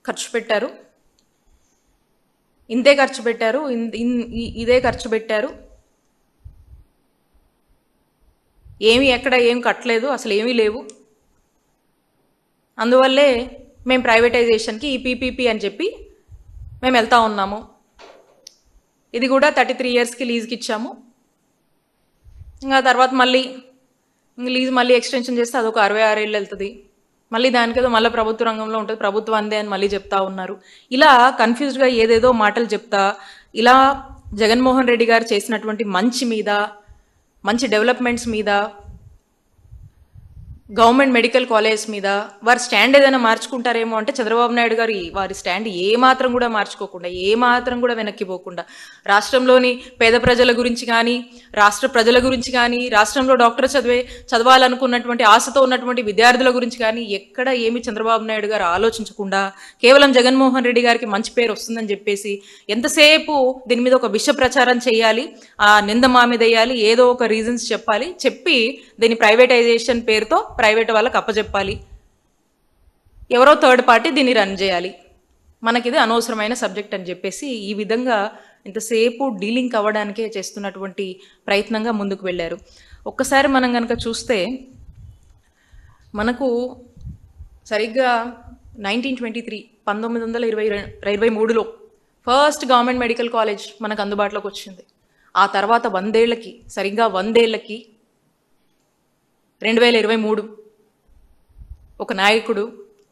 ఖర్చు పెట్టారు, ఇంతే ఖర్చు పెట్టారు, ఇదే ఖర్చు పెట్టారు, ఎక్కడ ఏం కట్టలేదు, అసలు ఏమీ లేవు, అందువల్లే మేము ప్రైవేటైజేషన్కి ఈ పీపీపీ అని చెప్పి మేము వెళ్తా ఉన్నాము. ఇది కూడా 33 ఇయర్స్కి లీజ్కి ఇచ్చాము. ఇంకా తర్వాత మళ్ళీ లీజ్ మళ్ళీ ఎక్స్టెన్షన్ చేస్తే అదొక 66 ఏళ్ళు వెళ్తుంది. మళ్ళీ దానికేదో మళ్ళీ ప్రభుత్వ రంగంలో ఉంటుంది, ప్రభుత్వం అందే అని మళ్ళీ చెప్తా ఉన్నారు. ఇలా కన్ఫ్యూజ్డ్గా ఏదేదో మాటలు చెప్తా ఇలా జగన్మోహన్ రెడ్డి గారు చేసినటువంటి మంచి డెవలప్మెంట్స్ మీద, గవర్నమెంట్ మెడికల్ కాలేజ్ మీద వారి స్టాండ్ ఏదైనా మార్చుకుంటారేమో అంటే చంద్రబాబు నాయుడు గారు వారి స్టాండ్ ఏమాత్రం కూడా మార్చుకోకుండా, ఏమాత్రం కూడా వెనక్కిపోకుండా రాష్ట్రంలోని పేద ప్రజల గురించి కానీ, రాష్ట్ర ప్రజల గురించి కానీ, రాష్ట్రంలో డాక్టర్ చదవాలనుకున్నటువంటి ఆశతో ఉన్నటువంటి విద్యార్థుల గురించి కానీ ఎక్కడ ఏమి చంద్రబాబు నాయుడు గారు ఆలోచించకుండా కేవలం జగన్మోహన్ రెడ్డి గారికి మంచి పేరు వస్తుందని చెప్పేసి ఎంతసేపు దీని మీద ఒక విష ప్రచారం చేయాలి, ఆ నింద మా మీద వేయాలి, ఏదో ఒక రీజన్స్ చెప్పి దీని ప్రైవేటైజేషన్ పేరుతో ప్రైవేట్ వాళ్ళకి అప్పచెప్పాలి, ఎవరో థర్డ్ పార్టీ దీన్ని రన్ చేయాలి, మనకిది అనవసరమైన సబ్జెక్ట్ అని చెప్పేసి ఈ విధంగా ఇంతసేపు డీలింగ్ అవ్వడానికే చేస్తున్నటువంటి ప్రయత్నంగా ముందుకు వెళ్ళారు. ఒక్కసారి మనం కనుక చూస్తే మనకు సరిగ్గా 1923లో ఫస్ట్ గవర్నమెంట్ మెడికల్ కాలేజ్ మనకు అందుబాటులోకి వచ్చింది. ఆ తర్వాత 100 ఏళ్ళకి, సరిగ్గా 100 ఏళ్ళకి 2023 ఒక నాయకుడు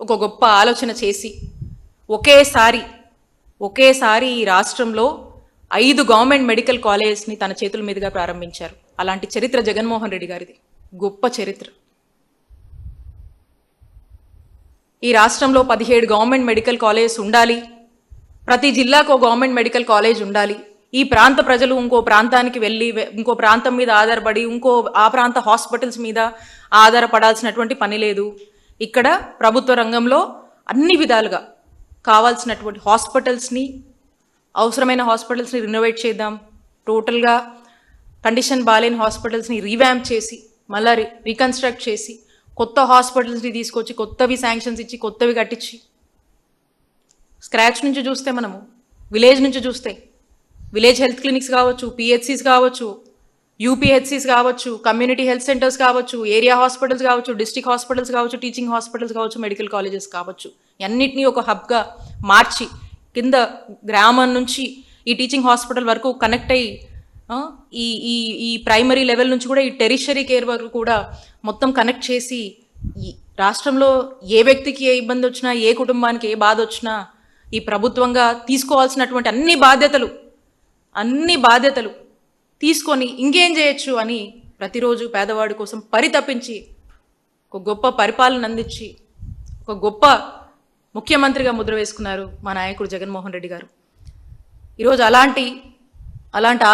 ఒక గొప్ప ఆలోచన చేసి ఒకేసారి ఈ రాష్ట్రంలో 5 గవర్నమెంట్ మెడికల్ కాలేజెస్ని తన చేతుల మీదుగా ప్రారంభించారు. అలాంటి చరిత్ర జగన్మోహన్ రెడ్డి గారిది, గొప్ప చరిత్ర. ఈ రాష్ట్రంలో 17 గవర్నమెంట్ మెడికల్ కాలేజెస్ ఉండాలి, ప్రతి జిల్లాకు ఒక గవర్నమెంట్ మెడికల్ కాలేజ్ ఉండాలి, ఈ ప్రాంత ప్రజలు ఇంకో ప్రాంతానికి వెళ్ళి ఇంకో ప్రాంతం మీద ఆధారపడి ఆ ప్రాంత హాస్పిటల్స్ మీద ఆధారపడాల్సినటువంటి పని లేదు. ఇక్కడ ప్రభుత్వ రంగంలో అన్ని విధాలుగా కావాల్సినటువంటి అవసరమైన హాస్పిటల్స్ని రినోవేట్ చేద్దాం, టోటల్గా కండిషన్ బాలేని హాస్పిటల్స్ని రీవ్యాంప్ చేసి మళ్ళీ రీకన్స్ట్రక్ట్ చేసి కొత్త హాస్పిటల్స్ని తీసుకొచ్చి కొత్తవి శాంక్షన్స్ ఇచ్చి కొత్తవి కట్టించి స్క్రాచ్ నుంచి చూస్తే మనము విలేజ్ నుంచి చూస్తే విలేజ్ హెల్త్ క్లినిక్స్ కావచ్చు, పిహెచ్సిస్ కావచ్చు, యూపీహెచ్సిస్ కావచ్చు, కమ్యూనిటీ హెల్త్ సెంటర్స్ కావచ్చు, ఏరియా హాస్పిటల్స్ కావచ్చు, డిస్ట్రిక్ట్ హాస్పిటల్స్ కావచ్చు, టీచింగ్ హాస్పిటల్స్ కావచ్చు, మెడికల్ కాలేజెస్ కావచ్చు, అన్నిటినీ ఒక హబ్గా మార్చి కింద గ్రామం నుంచి ఈ టీచింగ్ హాస్పిటల్ వరకు కనెక్ట్ అయ్యి ఈ ప్రైమరీ లెవెల్ నుంచి కూడా ఈ టెరిషరీ కేర్ వరకు కూడా మొత్తం కనెక్ట్ చేసి ఈ రాష్ట్రంలో ఏ వ్యక్తికి ఏ ఇబ్బంది వచ్చినా, ఏ కుటుంబానికి ఏ బాధ వచ్చినా ఈ ప్రభుత్వంగా తీసుకోవాల్సినటువంటి అన్ని బాధ్యతలు తీసుకొని ఇంకేం చేయొచ్చు అని ప్రతిరోజు పేదవాడి కోసం పరితపించి ఒక గొప్ప పరిపాలన అందించి ఒక గొప్ప ముఖ్యమంత్రిగా ముద్ర వేసుకున్నారు మా నాయకుడు జగన్మోహన్ రెడ్డి గారు. ఈరోజు అలాంటి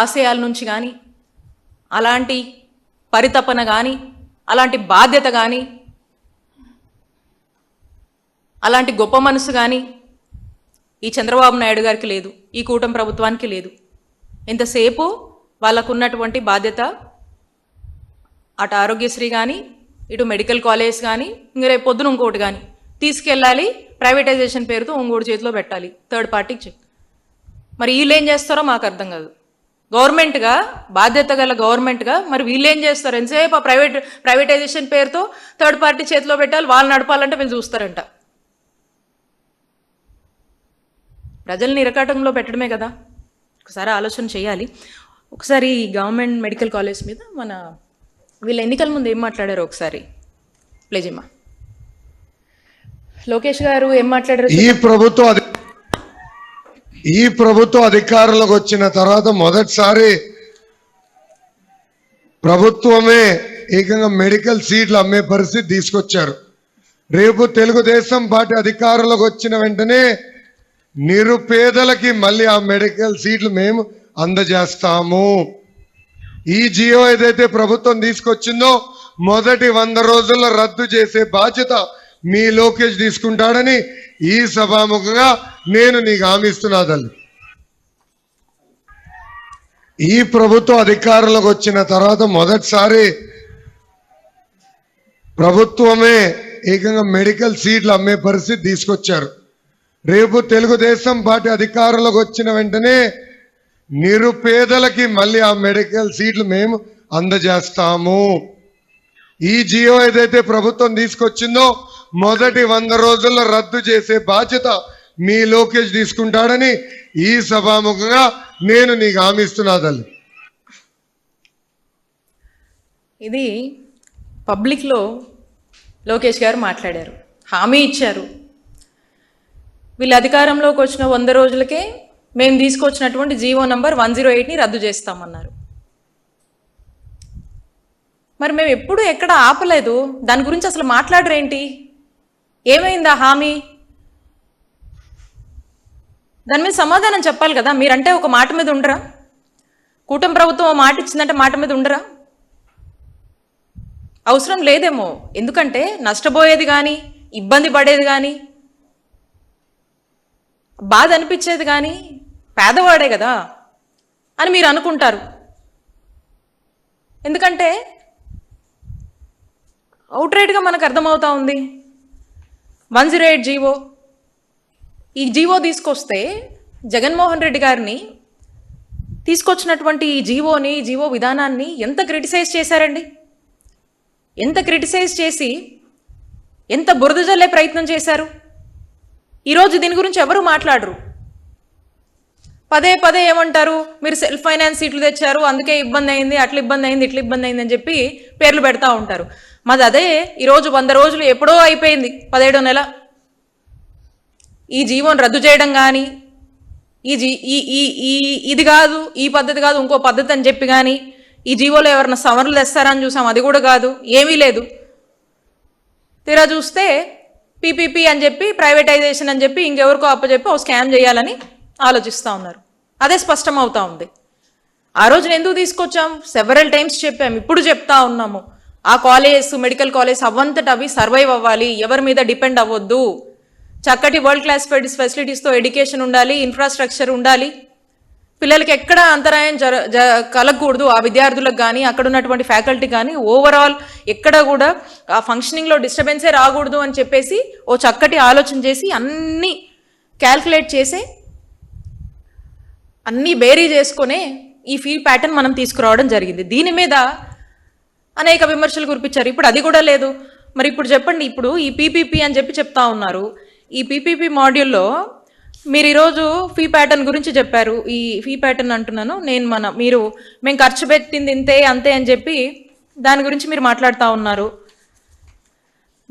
ఆశయాల నుంచి కానీ, అలాంటి పరితపన కానీ, అలాంటి బాధ్యత కానీ, అలాంటి గొప్ప మనసు కానీ ఈ చంద్రబాబు నాయుడు గారికి లేదు, ఈ కూటమి ప్రభుత్వానికి లేదు. ఇంతసేపు వాళ్ళకు ఉన్నటువంటి బాధ్యత అటు ఆరోగ్యశ్రీ కానీ, ఇటు మెడికల్ కాలేజ్ కానీ, ఇంక రేపు పొద్దున ఇంకోటి కానీ తీసుకెళ్ళాలి, ప్రైవేటైజేషన్ పేరుతో ఇంకోటి చేతిలో పెట్టాలి, థర్డ్ పార్టీకి చెక్. మరి వీళ్ళు ఏం చేస్తారో మాకు అర్థం కాదు. గవర్నమెంట్గా, బాధ్యత గల గవర్నమెంట్గా మరి వీళ్ళు ఏం చేస్తారు? ఎంతసేపు ఆ ప్రైవేటైజేషన్ పేరుతో థర్డ్ పార్టీ చేతిలో పెట్టాలి, వాళ్ళు నడపాలంటే వీళ్ళు చూస్తారంట. ప్రజల్ని ఇరకాటంలో పెట్టడమే కదా, ఒకసారి ఆలోచన చేయాలి. ఒకసారి గవర్నమెంట్ మెడికల్ కాలేజ్ మీద వీళ్ళ ఎన్నికల ముందు ఏం మాట్లాడారో ఒకసారి ప్లే చేయమ్మా. లోకేష్ గారు ఏం మాట్లాడారు? ఈ ప్రభుత్వం అధికారంలోకి వచ్చిన తర్వాత మొదటిసారి ప్రభుత్వమే ఏకంగా మెడికల్ సీట్లు అమ్మే పరిస్థితి తీసుకొచ్చారు. రేపు తెలుగుదేశం పార్టీ అధికారంలోకి వచ్చిన వెంటనే నిరుపేదలకి మళ్ళీ ఆ మెడికల్ సీట్లు మేము అందజేస్తాము. ఈ జియో ఏదైతే ప్రభుత్వం తీసుకొచ్చిందో మొదటి 100 రోజుల్లో రద్దు చేసే బాధ్యత మీ లోకేష్ తీసుకుంటాడని ఈ సభాముఖంగా నేను నీకు హామీ ఇస్తున్నా తల్లి. ఈ ప్రభుత్వం అధికారంలోకి వచ్చిన తర్వాత మొదటిసారి ప్రభుత్వమే ఏకంగా మెడికల్ సీట్లు అమ్మే పరిస్థితి తీసుకొచ్చారు. రేపు తెలుగుదేశం పార్టీ అధికారంలోకి వచ్చిన వెంటనే నిరుపేదలకి మళ్ళీ ఆ మెడికల్ సీట్లు మేము అందజేస్తాము. ఈ జియో ఏదైతే ప్రభుత్వం తీసుకొచ్చిందో మొదటి 100 రోజుల్లో రద్దు చేసే బాధ్యత మీ లోకేష్ తీసుకుంటాడని ఈ సభాముఖంగా నేను నీకు హామీ ఇస్తున్నా తల్లి. ఇది పబ్లిక్లో లోకేష్ గారు మాట్లాడారు, హామీ ఇచ్చారు. వీళ్ళు అధికారంలోకి వచ్చిన 100 రోజులకే మేము తీసుకొచ్చినటువంటి జీవో నంబర్ 108ని రద్దు చేస్తామన్నారు. మరి మేము ఎప్పుడు ఎక్కడ ఆపలేదు, దాని గురించి అసలు మాట్లాడరేంటి? ఏమైందా హామీ? దాని మీద సమాధానం చెప్పాలి కదా. మీరంటే ఒక మాట మీద ఉండరా? కూటమి ప్రభుత్వం మాట ఇచ్చిందంటే మాట మీద ఉండరా? అవసరం లేదేమో, ఎందుకంటే నష్టపోయేది కానీ ఇబ్బంది పడేది కానీ బాధ అనిపించేది కానీ పేదవాడే కదా అని మీరు అనుకుంటారు. ఎందుకంటే అవుట్రైట్గా మనకు అర్థమవుతా ఉంది. 108 జీవో, ఈ జీవో తీసుకొస్తే జగన్మోహన్ రెడ్డి గారిని తీసుకొచ్చినటువంటి ఈ జీవో విధానాన్ని ఎంత క్రిటిసైజ్ చేశారండి? ఎంత క్రిటిసైజ్ చేసి ఎంత బురద జల్లే ప్రయత్నం చేశారు? ఈరోజు దీని గురించి ఎవరు మాట్లాడరు. పదే పదే ఏమంటారు, మీరు సెల్ఫ్ ఫైనాన్స్ సీట్లు తెచ్చారు అందుకే ఇబ్బంది అయింది, అట్లా ఇబ్బంది అయింది, ఇట్లా ఇబ్బంది అయింది అని చెప్పి పేర్లు పెడతా ఉంటారు. మాది అదే, ఈరోజు 100 రోజులు ఎప్పుడో అయిపోయింది, 17వ నెల. ఈ జీవోని రద్దు చేయడం కానీ ఇది కాదు, ఈ పద్ధతి కాదు, ఇంకో పద్ధతి అని చెప్పి కానీ ఈ జీవోలో ఎవరైనా సవరణలు తెస్తారని చూసాం, అది కూడా కాదు, ఏమీ లేదు. తీరా చూస్తే పీపీపీ అని చెప్పి, ప్రైవేటైజేషన్ అని చెప్పి ఇంకెవరికో అప్పచెప్పి ఓ స్కామ్ చేయాలని ఆలోచిస్తూ ఉన్నారు. అదే స్పష్టం అవుతా ఉంది. ఆ రోజున ఎందుకు తీసుకొచ్చాం? సెవరల్ టైమ్స్ చెప్పాం, ఇప్పుడు చెప్తా ఉన్నాము. ఆ కాలేజ్, మెడికల్ కాలేజ్ అవంతట అవి సర్వైవ్ అవ్వాలి, ఎవరి మీద డిపెండ్ అవ్వద్దు, చక్కటి వరల్డ్ క్లాస్ ఫెసిలిటీస్తో ఎడ్యుకేషన్ ఉండాలి, ఇన్ఫ్రాస్ట్రక్చర్ ఉండాలి, పిల్లలకి ఎక్కడ అంతరాయం కలగకూడదు, ఆ విద్యార్థులకు కానీ అక్కడ ఉన్నటువంటి ఫ్యాకల్టీ కానీ ఓవరాల్ ఎక్కడ కూడా ఆ ఫంక్షనింగ్లో డిస్టర్బెన్సే రాకూడదు అని చెప్పేసి ఓ చక్కటి ఆలోచన చేసి అన్నీ క్యాల్కులేట్ చేసి అన్నీ బేరీ చేసుకునే ఈ ఫీ ప్యాటర్న్ మనం తీసుకురావడం జరిగింది. దీని మీద అనేక విమర్శలు కురిపించారు. ఇప్పుడు అది కూడా లేదు. మరి ఇప్పుడు చెప్పండి, ఇప్పుడు ఈ పీపీపీ అని చెప్పి చెప్తా ఉన్నారు. ఈ పీపీపీ మాడ్యూల్లో మీరు ఈరోజు ఫీ ప్యాటర్న్ గురించి చెప్పారు. ఈ ఫీ ప్యాటర్న్ అంటున్నాను నేను, మేము ఖర్చు పెట్టింది ఇంతే అంతే అని చెప్పి దాని గురించి మీరు మాట్లాడుతూ ఉన్నారు.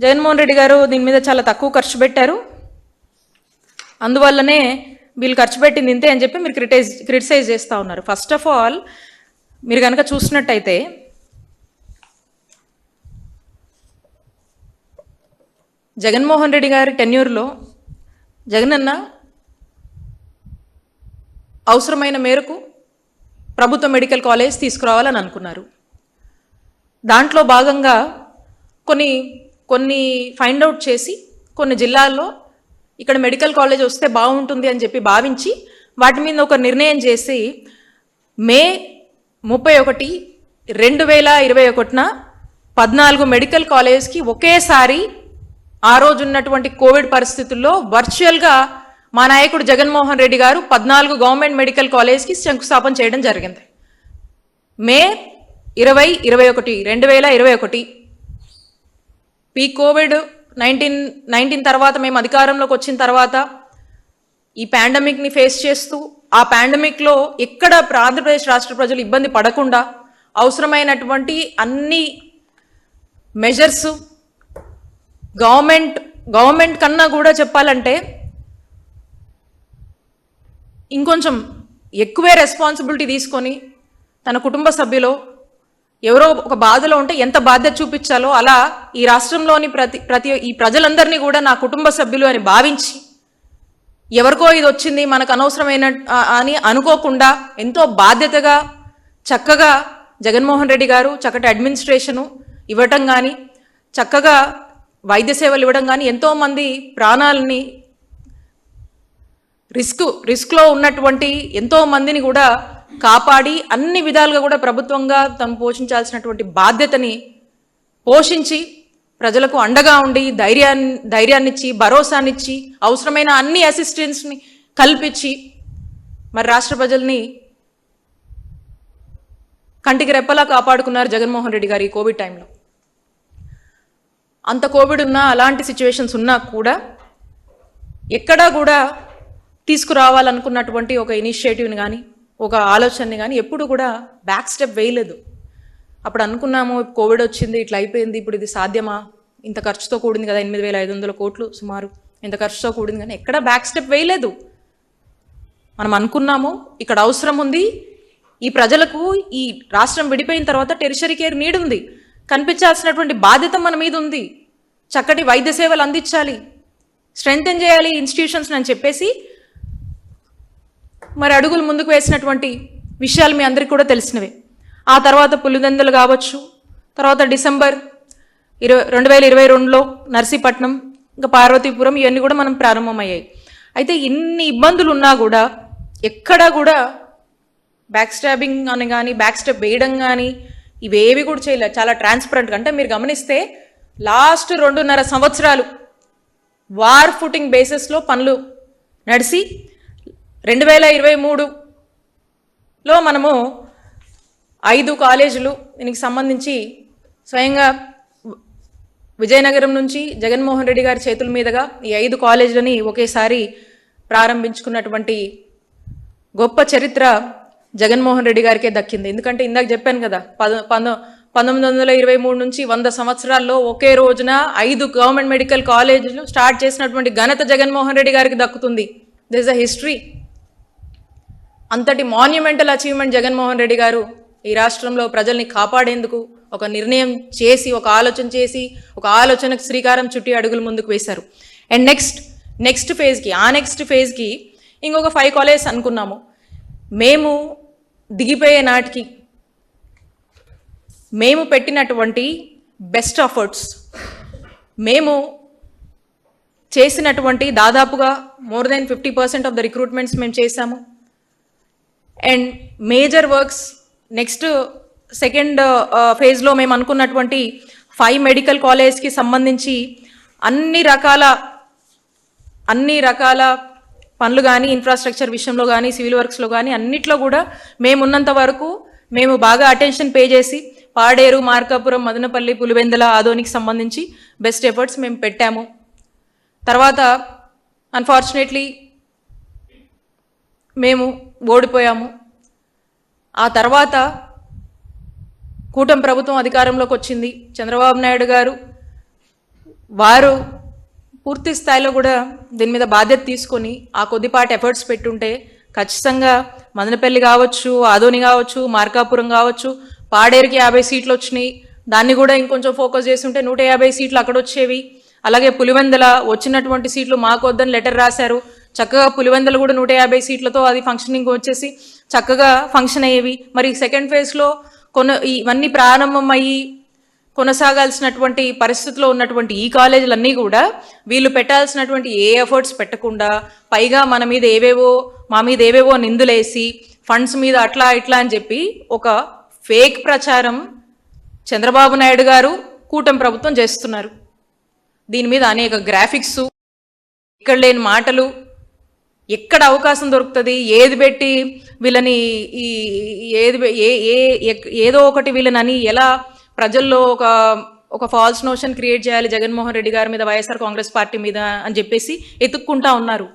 జగన్మోహన్ రెడ్డి గారు దీని మీద చాలా తక్కువ ఖర్చు పెట్టారు, అందువల్లనే వీళ్ళు ఖర్చు పెట్టింది ఇంతే అని చెప్పి మీరు క్రిటిసైజ్ చేస్తూ ఉన్నారు. ఫస్ట్ ఆఫ్ ఆల్ మీరు కనుక చూసినట్టయితే జగన్మోహన్ రెడ్డి గారి టెన్యూర్లో జగనన్న అవసరమైన మేరకు ప్రభుత్వ మెడికల్ కాలేజ్ తీసుకురావాలని అనుకున్నారు. దాంట్లో భాగంగా కొన్ని ఫైండ్ అవుట్ చేసి కొన్ని జిల్లాల్లో ఇక్కడ మెడికల్ కాలేజ్ వస్తే బాగుంటుంది అని చెప్పి భావించి వాటి మీద ఒక నిర్ణయం చేసి మే 31, 2021న 14 మెడికల్ కాలేజ్కి ఒకేసారి ఆ రోజు ఉన్నటువంటి కోవిడ్ పరిస్థితుల్లో వర్చువల్గా మా నాయకుడు జగన్మోహన్ రెడ్డి గారు 14 గవర్నమెంట్ మెడికల్ కాలేజ్కి శంకుస్థాపన చేయడం జరిగింది. మే 2021 ఈ కోవిడ్-19 తర్వాత మేము అధికారంలోకి వచ్చిన తర్వాత ఈ పాండమిక్ని ఫేస్ చేస్తూ ఆ పాండమిక్లో ఎక్కడ ఆంధ్రప్రదేశ్ రాష్ట్ర ప్రజలు ఇబ్బంది పడకుండా అవసరమైనటువంటి అన్ని మెజర్స్ గవర్నమెంట్ కన్నా కూడా చెప్పాలంటే ఇంకొంచెం ఎక్కువే రెస్పాన్సిబిలిటీ తీసుకొని తన కుటుంబ సభ్యులు ఎవరో ఒక బాధలో ఉంటే ఎంత బాధ్యత చూపించాలో అలా ఈ రాష్ట్రంలోని ఈ ప్రజలందరినీ కూడా నా కుటుంబ సభ్యులు అని భావించి ఎవరికో ఇది వచ్చింది మనకు అనవసరమైన అని అనుకోకుండా ఎంతో బాధ్యతగా చక్కగా జగన్మోహన్ రెడ్డి గారు చక్కటి అడ్మినిస్ట్రేషను ఇవ్వటం కానీ చక్కగా వైద్య సేవలు ఇవ్వడం కానీ ఎంతోమంది ప్రాణాలని రిస్క్లో ఉన్నటువంటి ఎంతోమందిని కూడా కాపాడి అన్ని విధాలుగా కూడా ప్రభుత్వంగా తను పోషించాల్సినటువంటి బాధ్యతని పోషించి ప్రజలకు అండగా ఉండి ధైర్యాన్నిచ్చి భరోసానిచ్చి అవసరమైన అన్ని అసిస్టెన్స్ని కల్పించి మరి రాష్ట్ర ప్రజల్ని కంటికి రెప్పలా కాపాడుకున్నారు జగన్మోహన్ రెడ్డి గారు ఈ కోవిడ్ టైంలో. అంత కోవిడ్ ఉన్నా, అలాంటి సిచ్యువేషన్స్ ఉన్నా కూడా ఎక్కడా కూడా తీసుకురావాలనుకున్నటువంటి ఒక ఇనిషియేటివ్ని కానీ ఒక ఆలోచనని కానీ ఎప్పుడు కూడా బ్యాక్ స్టెప్ వేయలేదు. అప్పుడు అనుకున్నాము కోవిడ్ వచ్చింది, ఇట్లా అయిపోయింది, ఇప్పుడు ఇది సాధ్యమా, ఇంత ఖర్చుతో కూడింది కదా, 8,500 కోట్లు సుమారు, ఇంత ఖర్చుతో కూడింది, కానీ ఎక్కడా బ్యాక్ స్టెప్ వేయలేదు. మనం అనుకున్నాము ఇక్కడ అవసరం ఉంది, ఈ ప్రజలకు ఈ రాష్ట్రం విడిపోయిన తర్వాత టెరిషరీ కేర్ నీడ్ ఉంది, కనిపించాల్సినటువంటి బాధ్యత మన మీద ఉంది, చక్కటి వైద్య సేవలు అందించాలి, స్ట్రెంగ్తెన్ చేయాలి ఇన్స్టిట్యూషన్స్ అని చెప్పేసి మరి అడుగులు ముందుకు వేసినటువంటి విషయాలు మీ అందరికీ కూడా తెలిసినవే. ఆ తర్వాత పులివెందులు కావచ్చు, తర్వాత డిసెంబర్ 2022లో నర్సీపట్నం, ఇంకా పార్వతీపురం, ఇవన్నీ కూడా మనం ప్రారంభమయ్యాయి. అయితే ఇన్ని ఇబ్బందులు ఉన్నా కూడా ఎక్కడా కూడా బ్యాక్ స్టాబింగ్ అని కానీ బ్యాక్ స్టెప్ వేయడం కానీ ఇవేవి కూడా చేయలేదు. చాలా ట్రాన్స్పరెంట్గా, అంటే మీరు గమనిస్తే లాస్ట్ 2.5 సంవత్సరాలు వార్ ఫుటింగ్ బేసిస్లో పనులు నడిచి 2023లో మనము 5 కాలేజీలు దీనికి సంబంధించి స్వయంగా విజయనగరం నుంచి జగన్మోహన్ రెడ్డి గారి చేతుల మీదుగా ఈ 5 కాలేజీలని ఒకేసారి ప్రారంభించుకున్నటువంటి గొప్ప చరిత్ర జగన్మోహన్ రెడ్డి గారికే దక్కింది. ఎందుకంటే ఇందాక చెప్పాను కదా, 1923 నుంచి 100 సంవత్సరాల్లో ఒకే రోజున 5 గవర్నమెంట్ మెడికల్ కాలేజీలు స్టార్ట్ చేసినటువంటి ఘనత జగన్మోహన్ రెడ్డి గారికి దక్కుతుంది. This is a history. అంతటి మాన్యుమెంటల్ అచీవ్మెంట్ జగన్మోహన్ రెడ్డి గారు ఈ రాష్ట్రంలో ప్రజల్ని కాపాడేందుకు ఒక నిర్ణయం చేసి, ఒక ఆలోచన చేసి, ఒక ఆలోచనకు శ్రీకారం చుట్టి అడుగులు ముందుకు వేశారు. అండ్ నెక్స్ట్ ఫేజ్కి ఇంకొక 5 కాలేజెస్ అనుకున్నాము. మేము దిగిపోయే నాటికి మేము పెట్టినటువంటి బెస్ట్ ఎఫర్ట్స్, మేము చేసినటువంటి దాదాపుగా more than 50% of the recruitments మేము చేశాము. And major works next second ఫేజ్లో మేము అనుకున్నటువంటి 5 మెడికల్ కాలేజ్కి సంబంధించి అన్ని రకాల పనులు కానీ, ఇన్ఫ్రాస్ట్రక్చర్ విషయంలో కానీ, సివిల్ వర్క్స్లో కానీ అన్నిట్లో కూడా మేమున్నంత వరకు మేము బాగా అటెన్షన్ పే చేసి పాడేరు, మార్కాపురం, మదనపల్లి, పులివెందుల, ఆదోనికి సంబంధించి బెస్ట్ ఎఫర్ట్స్ మేము పెట్టాము. తర్వాత అన్ఫార్చునేట్లీ మేము ఓడిపోయాము. ఆ తర్వాత కూటమి ప్రభుత్వం అధికారంలోకి వచ్చింది. చంద్రబాబు నాయుడు గారు వారు పూర్తి స్థాయిలో కూడా దీని మీద బాధ్యత తీసుకొని ఆ కొద్దిపాటి ఎఫర్ట్స్ పెట్టుంటే ఖచ్చితంగా మదనపల్లి కావచ్చు, ఆదోని కావచ్చు, మార్కాపురం కావచ్చు, పాడేరుకి 50 సీట్లు వచ్చినాయి. దాన్ని కూడా ఇంకొంచెం ఫోకస్ చేస్తుంటే 150 సీట్లు అక్కడ వచ్చేవి. అలాగే పులివెందుల వచ్చినటువంటి సీట్లు మాకు వద్దని లెటర్ రాశారు. చక్కగా పులివెందులు కూడా 150 సీట్లతో అది ఫంక్షనింగ్ వచ్చేసి చక్కగా ఫంక్షన్ అయ్యేవి. మరి సెకండ్ ఫేజ్లో ఇవన్నీ ప్రారంభమయ్యి కొనసాగాల్సినటువంటి పరిస్థితిలో ఉన్నటువంటి ఈ కాలేజీలన్నీ కూడా వీళ్ళు పెట్టాల్సినటువంటి ఏ ఎఫర్ట్స్ పెట్టకుండా, పైగా మా మీద ఏవేవో నిందులేసి ఫండ్స్ మీద అట్లా ఇట్లా అని చెప్పి ఒక ఫేక్ ప్రచారం చంద్రబాబు నాయుడు గారు కూటమి ప్రభుత్వం చేస్తున్నారు. దీని మీద అనేక గ్రాఫిక్స్, ఇక్కడ లేని మాటలు, ఎక్కడ అవకాశం దొరుకుతుంది ఏది పెట్టి వీళ్ళని ఏదో ఒకటి వీళ్ళని ఎలా ప్రజల్లో ఒక ఫాల్స్ నోషన్ క్రియేట్ చేయాలి జగన్మోహన్ రెడ్డి గారి మీద, వైఎస్ఆర్ కాంగ్రెస్ పార్టీ మీద అని చెప్పేసి ఎత్తుక్కుంటా ఉన్నారు.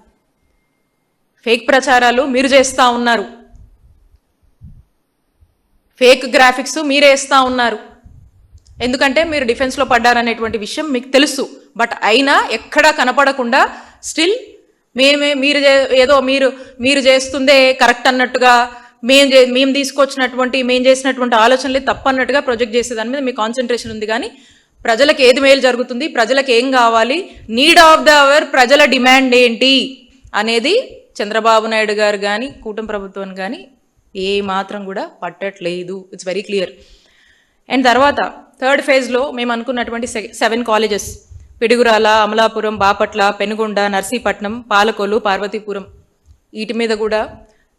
ఫేక్ ప్రచారాలు మీరు చేస్తూ ఉన్నారు, ఫేక్ గ్రాఫిక్స్ మీరే వేస్తూ ఉన్నారు. ఎందుకంటే మీరు డిఫెన్స్లో పడ్డారనేటువంటి విషయం మీకు తెలుసు. బట్ అయినా ఎక్కడా కనపడకుండా స్టిల్ మీరు చేస్తుందే కరెక్ట్ అన్నట్టుగా, మేము చేసినటువంటి ఆలోచనలే తప్పు అన్నట్టుగా ప్రొజెక్ట్ చేసేదాని మీద మీ కాన్సన్ట్రేషన్ ఉంది. కానీ ప్రజలకు ఏది మేలు జరుగుతుంది, ప్రజలకు ఏం కావాలి, నీడ్ ఆఫ్ ద అవర్, ప్రజల డిమాండ్ ఏంటి అనేది చంద్రబాబు నాయుడు గారు కానీ కూటమి ప్రభుత్వం కానీ ఏ మాత్రం కూడా పట్టట్లేదు. It's very clear. అండ్ తర్వాత థర్డ్ ఫేజ్లో మేము అనుకున్నటువంటి 7 కాలేజెస్, పిడుగురాల, అమలాపురం, బాపట్ల, పెనుగొండ, నర్సీపట్నం, పాలకొల్లు, పార్వతీపురం, వీటి మీద కూడా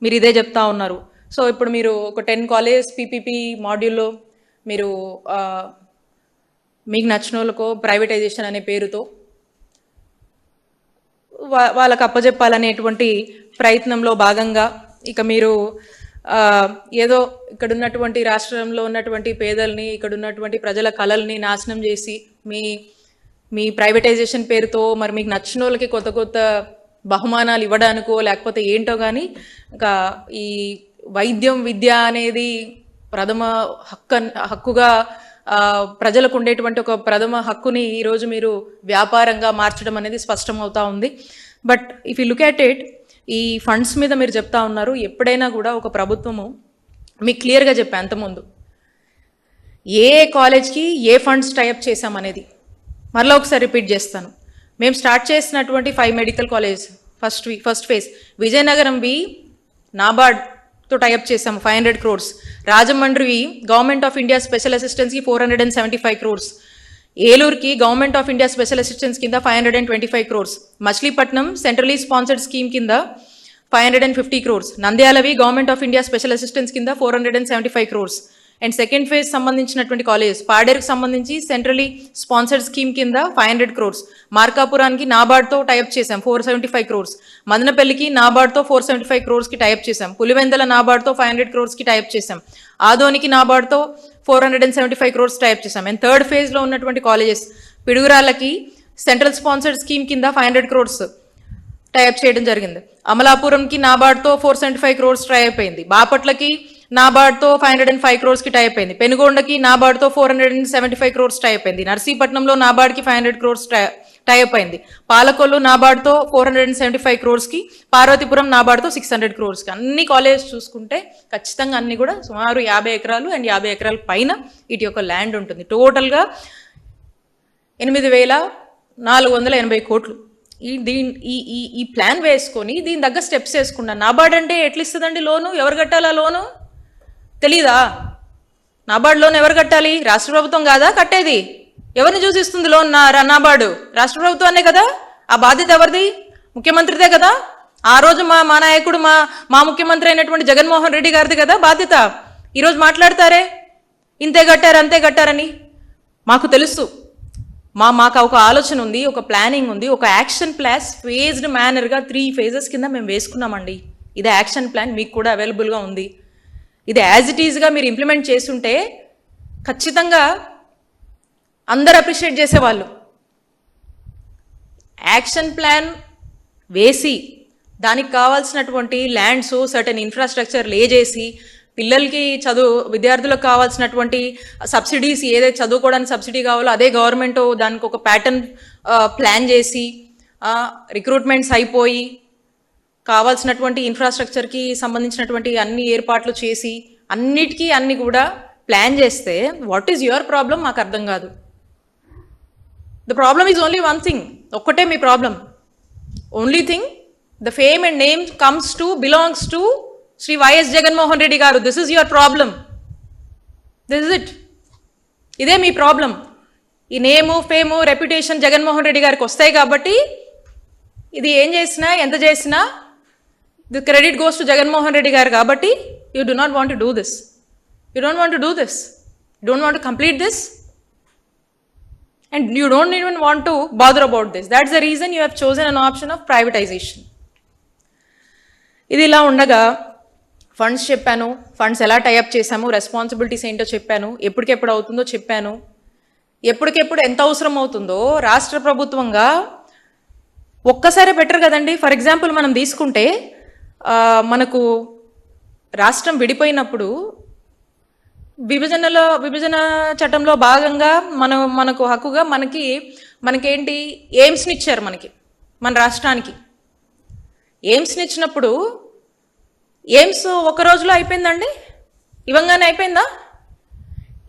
మీరు ఇదే చెప్తా ఉన్నారు. సో ఇప్పుడు మీరు ఒక 10 కాలేజ్ పీపీపీ మాడ్యూల్లో మీరు మీకు నచ్చిన వాళ్ళకో ప్రైవేటైజేషన్ అనే పేరుతో వాళ్ళకు అప్పజెప్పాలనేటువంటి ప్రయత్నంలో భాగంగా ఇక మీరు ఏదో ఇక్కడ ఉన్నటువంటి రాష్ట్రంలో ఉన్నటువంటి పేదల్ని, ఇక్కడ ఉన్నటువంటి ప్రజల కళల్ని నాశనం చేసి మీ ప్రైవేటైజేషన్ పేరుతో మరి మీకు నచ్చిన వాళ్ళకి కొత్త కొత్త బహుమానాలు ఇవ్వడానికో లేకపోతే ఏంటో కానీ ఇంకా ఈ వైద్యం విద్య అనేది ప్రథమ హక్కుగా ప్రజలకు ఉండేటువంటి ఒక ప్రథమ హక్కుని ఈరోజు మీరు వ్యాపారంగా మార్చడం అనేది స్పష్టమవుతా ఉంది. But if you look at it, ఈ ఫండ్స్ మీద మీరు చెప్తా ఉన్నారు. ఎప్పుడైనా కూడా ఒక ప్రభుత్వము మీకు క్లియర్గా చెప్పా అంతకుముందు ఏ కాలేజ్కి ఏ ఫండ్స్ టైఅప్ చేశామనేది మరలా ఒకసారి రిపీట్ చేస్తాను. మేము స్టార్ట్ చేసినటువంటి 5 medical college first phase Vizianagaram నాబార్డ్తో టైఅప్ చేసాము 500 crores. Rajahmundry government of India special అసిస్టెన్స్కి 475 crores. ఏలూరుకి government of India special assistance కింద 525 crores. Machilipatnam centrally sponsored scheme కింద 550 crores. నంద్యాలవి government of India special assistance కింద 475 crores. అండ్ సెకండ్ ఫేజ్ సంబంధించినటువంటి కాలేజెస్ పాడేరుకు సంబంధించి సెంట్రలీ స్పాన్సర్డ్ స్కీమ్ కింద 500 crores. మార్కాపురానికి నాబార్డ్తో టైఅప్ చేశాం 475 crores. మదనపల్లికి నాబార్డ్తో 475 crores టైఅప్ చేశాం. పులివెందల నాబార్డ్తో 500 crores టైఅప్ చేశాం. ఆదోనికి నాబార్డ్తో 475 crores టైఅప్ చేశాం. అండ్ థర్డ్ ఫేజ్లో ఉన్నటువంటి కాలేజెస్ పిడుగురాళ్ళకి సెంట్రల్ స్పాన్సర్డ్ స్కీమ్ కింద 500 crores టైఅప్ చేయడం జరిగింది. అమలాపురంకి నాబార్డ్తో 475 crores టైఅప్ అయింది. బాపట్లకి నాబార్డ్తో 505 crores టైఅప్ అయింది. పెనుగొండకి నాబార్డ్తో 475 crores టైఅప్ అయింది. నర్సీపట్నంలో నాబార్డ్కి 500 crores టైఅప్ అయింది. పాలకొల్లు నాబార్డ్తో 475 crores, పార్వతీపురం నాబార్డ్తో 600 crores. అన్ని కాలేజెస్ చూసుకుంటే ఖచ్చితంగా అన్ని కూడా సుమారు 50 ఎకరాలు అండ్ 50 ఎకరాల పైన ఇటు యొక్క ల్యాండ్ ఉంటుంది. టోటల్గా 8,480 కోట్లు. ఈ ప్లాన్ వేసుకొని దీని దగ్గర స్టెప్స్ వేసుకున్నా. నాబార్డ్ అంటే ఎట్లా ఇస్తుందండి లోను? ఎవరు కట్టాలా లోను? తెలీదా? నాబార్డ్ లోన్ ఎవరు కట్టాలి? రాష్ట్ర ప్రభుత్వం కాదా కట్టేది? ఎవరిని చూసి ఇస్తుంది లోన్? నాబార్డు రాష్ట్ర ప్రభుత్వాన్నే కదా. ఆ బాధ్యత ఎవరిది? ముఖ్యమంత్రిదే కదా. ఆ రోజు మా నాయకుడు మా ముఖ్యమంత్రి అయినటువంటి జగన్మోహన్ రెడ్డి గారిది కదా బాధ్యత. ఈరోజు మాట్లాడతారే ఇంతే కట్టారు అంతే కట్టారని. మాకు తెలుసు, మాకు ఒక ఆలోచన ఉంది, ఒక ప్లానింగ్ ఉంది, ఒక యాక్షన్ ప్లాన్ ఫేజ్డ్ మేనర్గా 3 phases కింద మేము వేసుకున్నామండి. ఇది యాక్షన్ ప్లాన్ మీకు కూడా అవైలబుల్గా ఉంది. ఇది యాజ్ ఇట్ ఈజ్గా మీరు ఇంప్లిమెంట్ చేస్తుంటే ఖచ్చితంగా అందరు అప్రిషియేట్ చేసేవాళ్ళు. యాక్షన్ ప్లాన్ వేసి దానికి కావాల్సినటువంటి ల్యాండ్స్ సర్టెన్ ఇన్ఫ్రాస్ట్రక్చర్ చేసి పిల్లలకి విద్యార్థులకు కావాల్సినటువంటి సబ్సిడీస్ ఏదైతే చదువుకోవడానికి సబ్సిడీ కావాలో అదే గవర్నమెంట్ దానికి ఒక ప్యాటర్న్ ప్లాన్ చేసి రిక్రూట్మెంట్స్ అయిపోయి కావాల్సినటువంటి ఇన్ఫ్రాస్ట్రక్చర్కి సంబంధించినటువంటి అన్ని ఏర్పాట్లు చేసి అన్నిటికీ అన్ని కూడా ప్లాన్ చేస్తే వాట్ ఈజ్ యువర్ ప్రాబ్లం? మాకు అర్థం కాదు. The problem is only one thing. ఒక్కటే మీ problem. Only thing, the fame and name belongs to Shri YS Jaganmohan Reddy garu. This is your problem. This is it. ఇదే మీ ప్రాబ్లం. ఈ name fame reputation Jaganmohan Reddy గారికి వస్తాయి కాబట్టి ఇది ఏం చేసినా ఎంత చేసినా the credit goes to Jaganmohan Reddy garu కాబట్టి you do not want to do this. You don't want to do this. You don't want to complete this and you don't even want to bother about this. That's the reason you have chosen an option of privatization. ఇది ఇలా ఉండగా funds చెప్పాను, funds ఎలా tie up చేశాము, responsibilities ఏంటో చెప్పాను, ఎప్పటికెప్పుడు అవుతుందో చెప్పాను, ఎప్పటికెప్పుడు ఎంత అవసరం అవుతుందో రాష్ట్ర ప్రభుత్వంగా ఒక్కసారి బెటర్ కదండి. ఫర్ ఎగ్జాంపుల్ మనం తీసుకుంటే మనకు రాష్ట్రం విడిపోయినప్పుడు విభజన చట్టంలో భాగంగా మనకు హక్కుగా మనకేంటి ఎయిమ్స్ని ఇచ్చారు మన రాష్ట్రానికి. ఎయిమ్స్ని ఇచ్చినప్పుడు ఎయిమ్స్ ఒక రోజులో అయిపోయిందండి? ఇవ్వగానే అయిపోయిందా?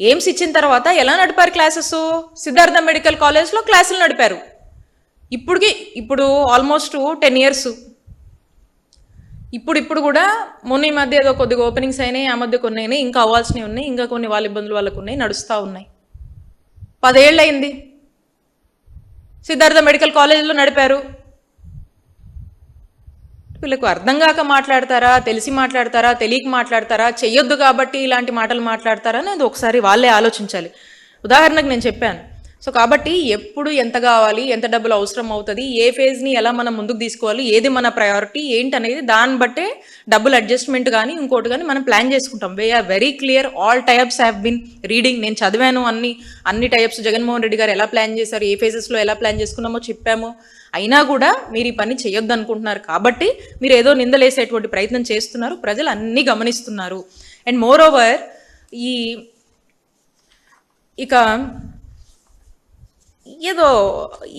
ఎయిమ్స్ ఇచ్చిన తర్వాత ఎలా నడిపారు క్లాసెస్? సిద్ధార్థ మెడికల్ కాలేజ్లో క్లాసులు నడిపారు. ఇప్పుడు ఆల్మోస్ట్ 10 years. ఇప్పుడు కూడా మొన్న ఈ మధ్య ఏదో కొద్దిగా ఓపెనింగ్స్ అయినాయి, ఆ మధ్య కొన్ని అయినాయి, ఇంకా అవ్వాల్సినవి ఉన్నాయి, ఇంకా కొన్ని వాళ్ళ ఇబ్బందులు వాళ్ళకు ఉన్నాయి, నడుస్తూ ఉన్నాయి. 10 ఏళ్ళు అయింది సిద్ధార్థ మెడికల్ కాలేజీలో నడిపారు. వీళ్ళకు అర్థం కాక మాట్లాడతారా, తెలిసి మాట్లాడతారా, తెలియక మాట్లాడతారా, చెయ్యొద్దు కాబట్టి ఇలాంటి మాటలు మాట్లాడతారా అనేది ఒకసారి వాళ్ళే ఆలోచించాలి. ఉదాహరణకు నేను చెప్పాను, సో కాబట్టి ఎప్పుడు ఎంత కావాలి, ఎంత డబ్బులు అవసరం అవుతుంది, ఏ ఫేజ్ని ఎలా మనం ముందుకు తీసుకోవాలి, ఏది మన ప్రయారిటీ ఏంటి అనేది దాన్ని బట్టే డబ్బులు అడ్జస్ట్మెంట్ కానీ ఇంకోటి కానీ మనం ప్లాన్ చేసుకుంటాం. We are very clear, all types have been reading. నేను చదివాను అన్ని టైప్స్. జగన్మోహన్ రెడ్డి గారు ఎలా ప్లాన్ చేశారు, ఏ ఫేజెస్లో ఎలా ప్లాన్ చేసుకున్నామో చెప్పాము. అయినా కూడా మీరు ఈ పని చేయొద్దు అనుకుంటున్నారు కాబట్టి మీరు ఏదో నిందలేసేటువంటి ప్రయత్నం చేస్తున్నారు. ప్రజలు అన్నీ గమనిస్తున్నారు. అండ్ మోర్ ఓవర్ ఇక ఏదో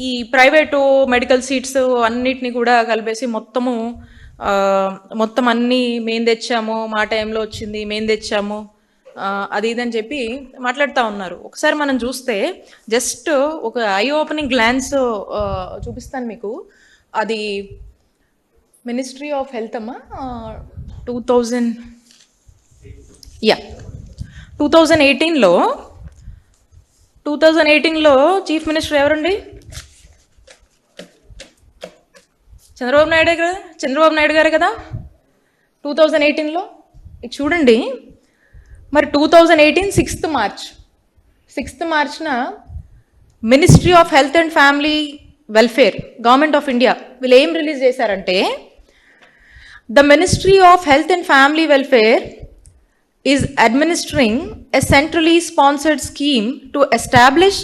ఈ ప్రైవేటు మెడికల్ సీట్స్ అన్నిటిని కూడా కలిపేసి మొత్తం అన్నీ మేము తెచ్చాము, మా టైంలో వచ్చింది, మేము తెచ్చాము, అది ఇదని చెప్పి మాట్లాడుతూ ఉన్నారు. ఒకసారి మనం చూస్తే జస్ట్ ఒక ఐ ఓపెనింగ్ గ్లాన్స్ చూపిస్తాను మీకు. అది మినిస్ట్రీ ఆఫ్ హెల్త్ అమ్మా 2018లో చీఫ్ మినిస్టర్ ఎవరండి? చంద్రబాబు నాయుడు గారే కదా 2018లో. చూడండి మరి 2018 6th మార్చ్న ministry of health and family welfare, government of India వీళ్ళు ఏం రిలీజ్ చేశారంటే, the ministry of health and family welfare is administering a centrally sponsored scheme to establish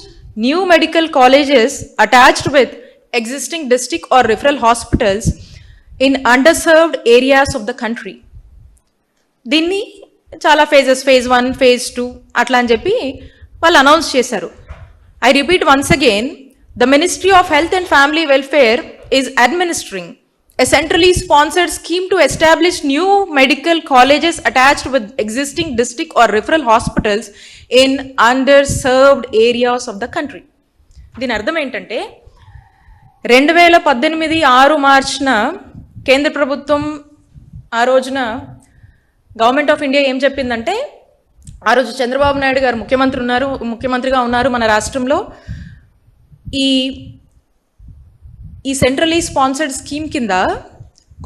new medical colleges attached with existing district or referral hospitals in underserved areas of the country. దీన్ని చాలా phases, phase 1, phase 2 అట్లా అని చెప్పి వాళ్ళు announce చేశారు. I repeat once again, the Ministry of Health and Family Welfare is administering a centrally sponsored scheme to establish new medical colleges attached with existing district or referral hospitals in underserved areas of the country. దీని అర్థం ఏంటంటే 2018 6 మార్చ్న కేంద్ర ప్రభుత్వం ఆ రోజున government of India ఏం చెప్పిందంటే, ఆ రోజు చంద్రబాబు నాయుడు గారు ముఖ్యమంత్రిగా ఉన్నారు మన రాష్ట్రంలో. ఈ సెంట్రలీ స్పాన్సర్డ్ స్కీమ్ కింద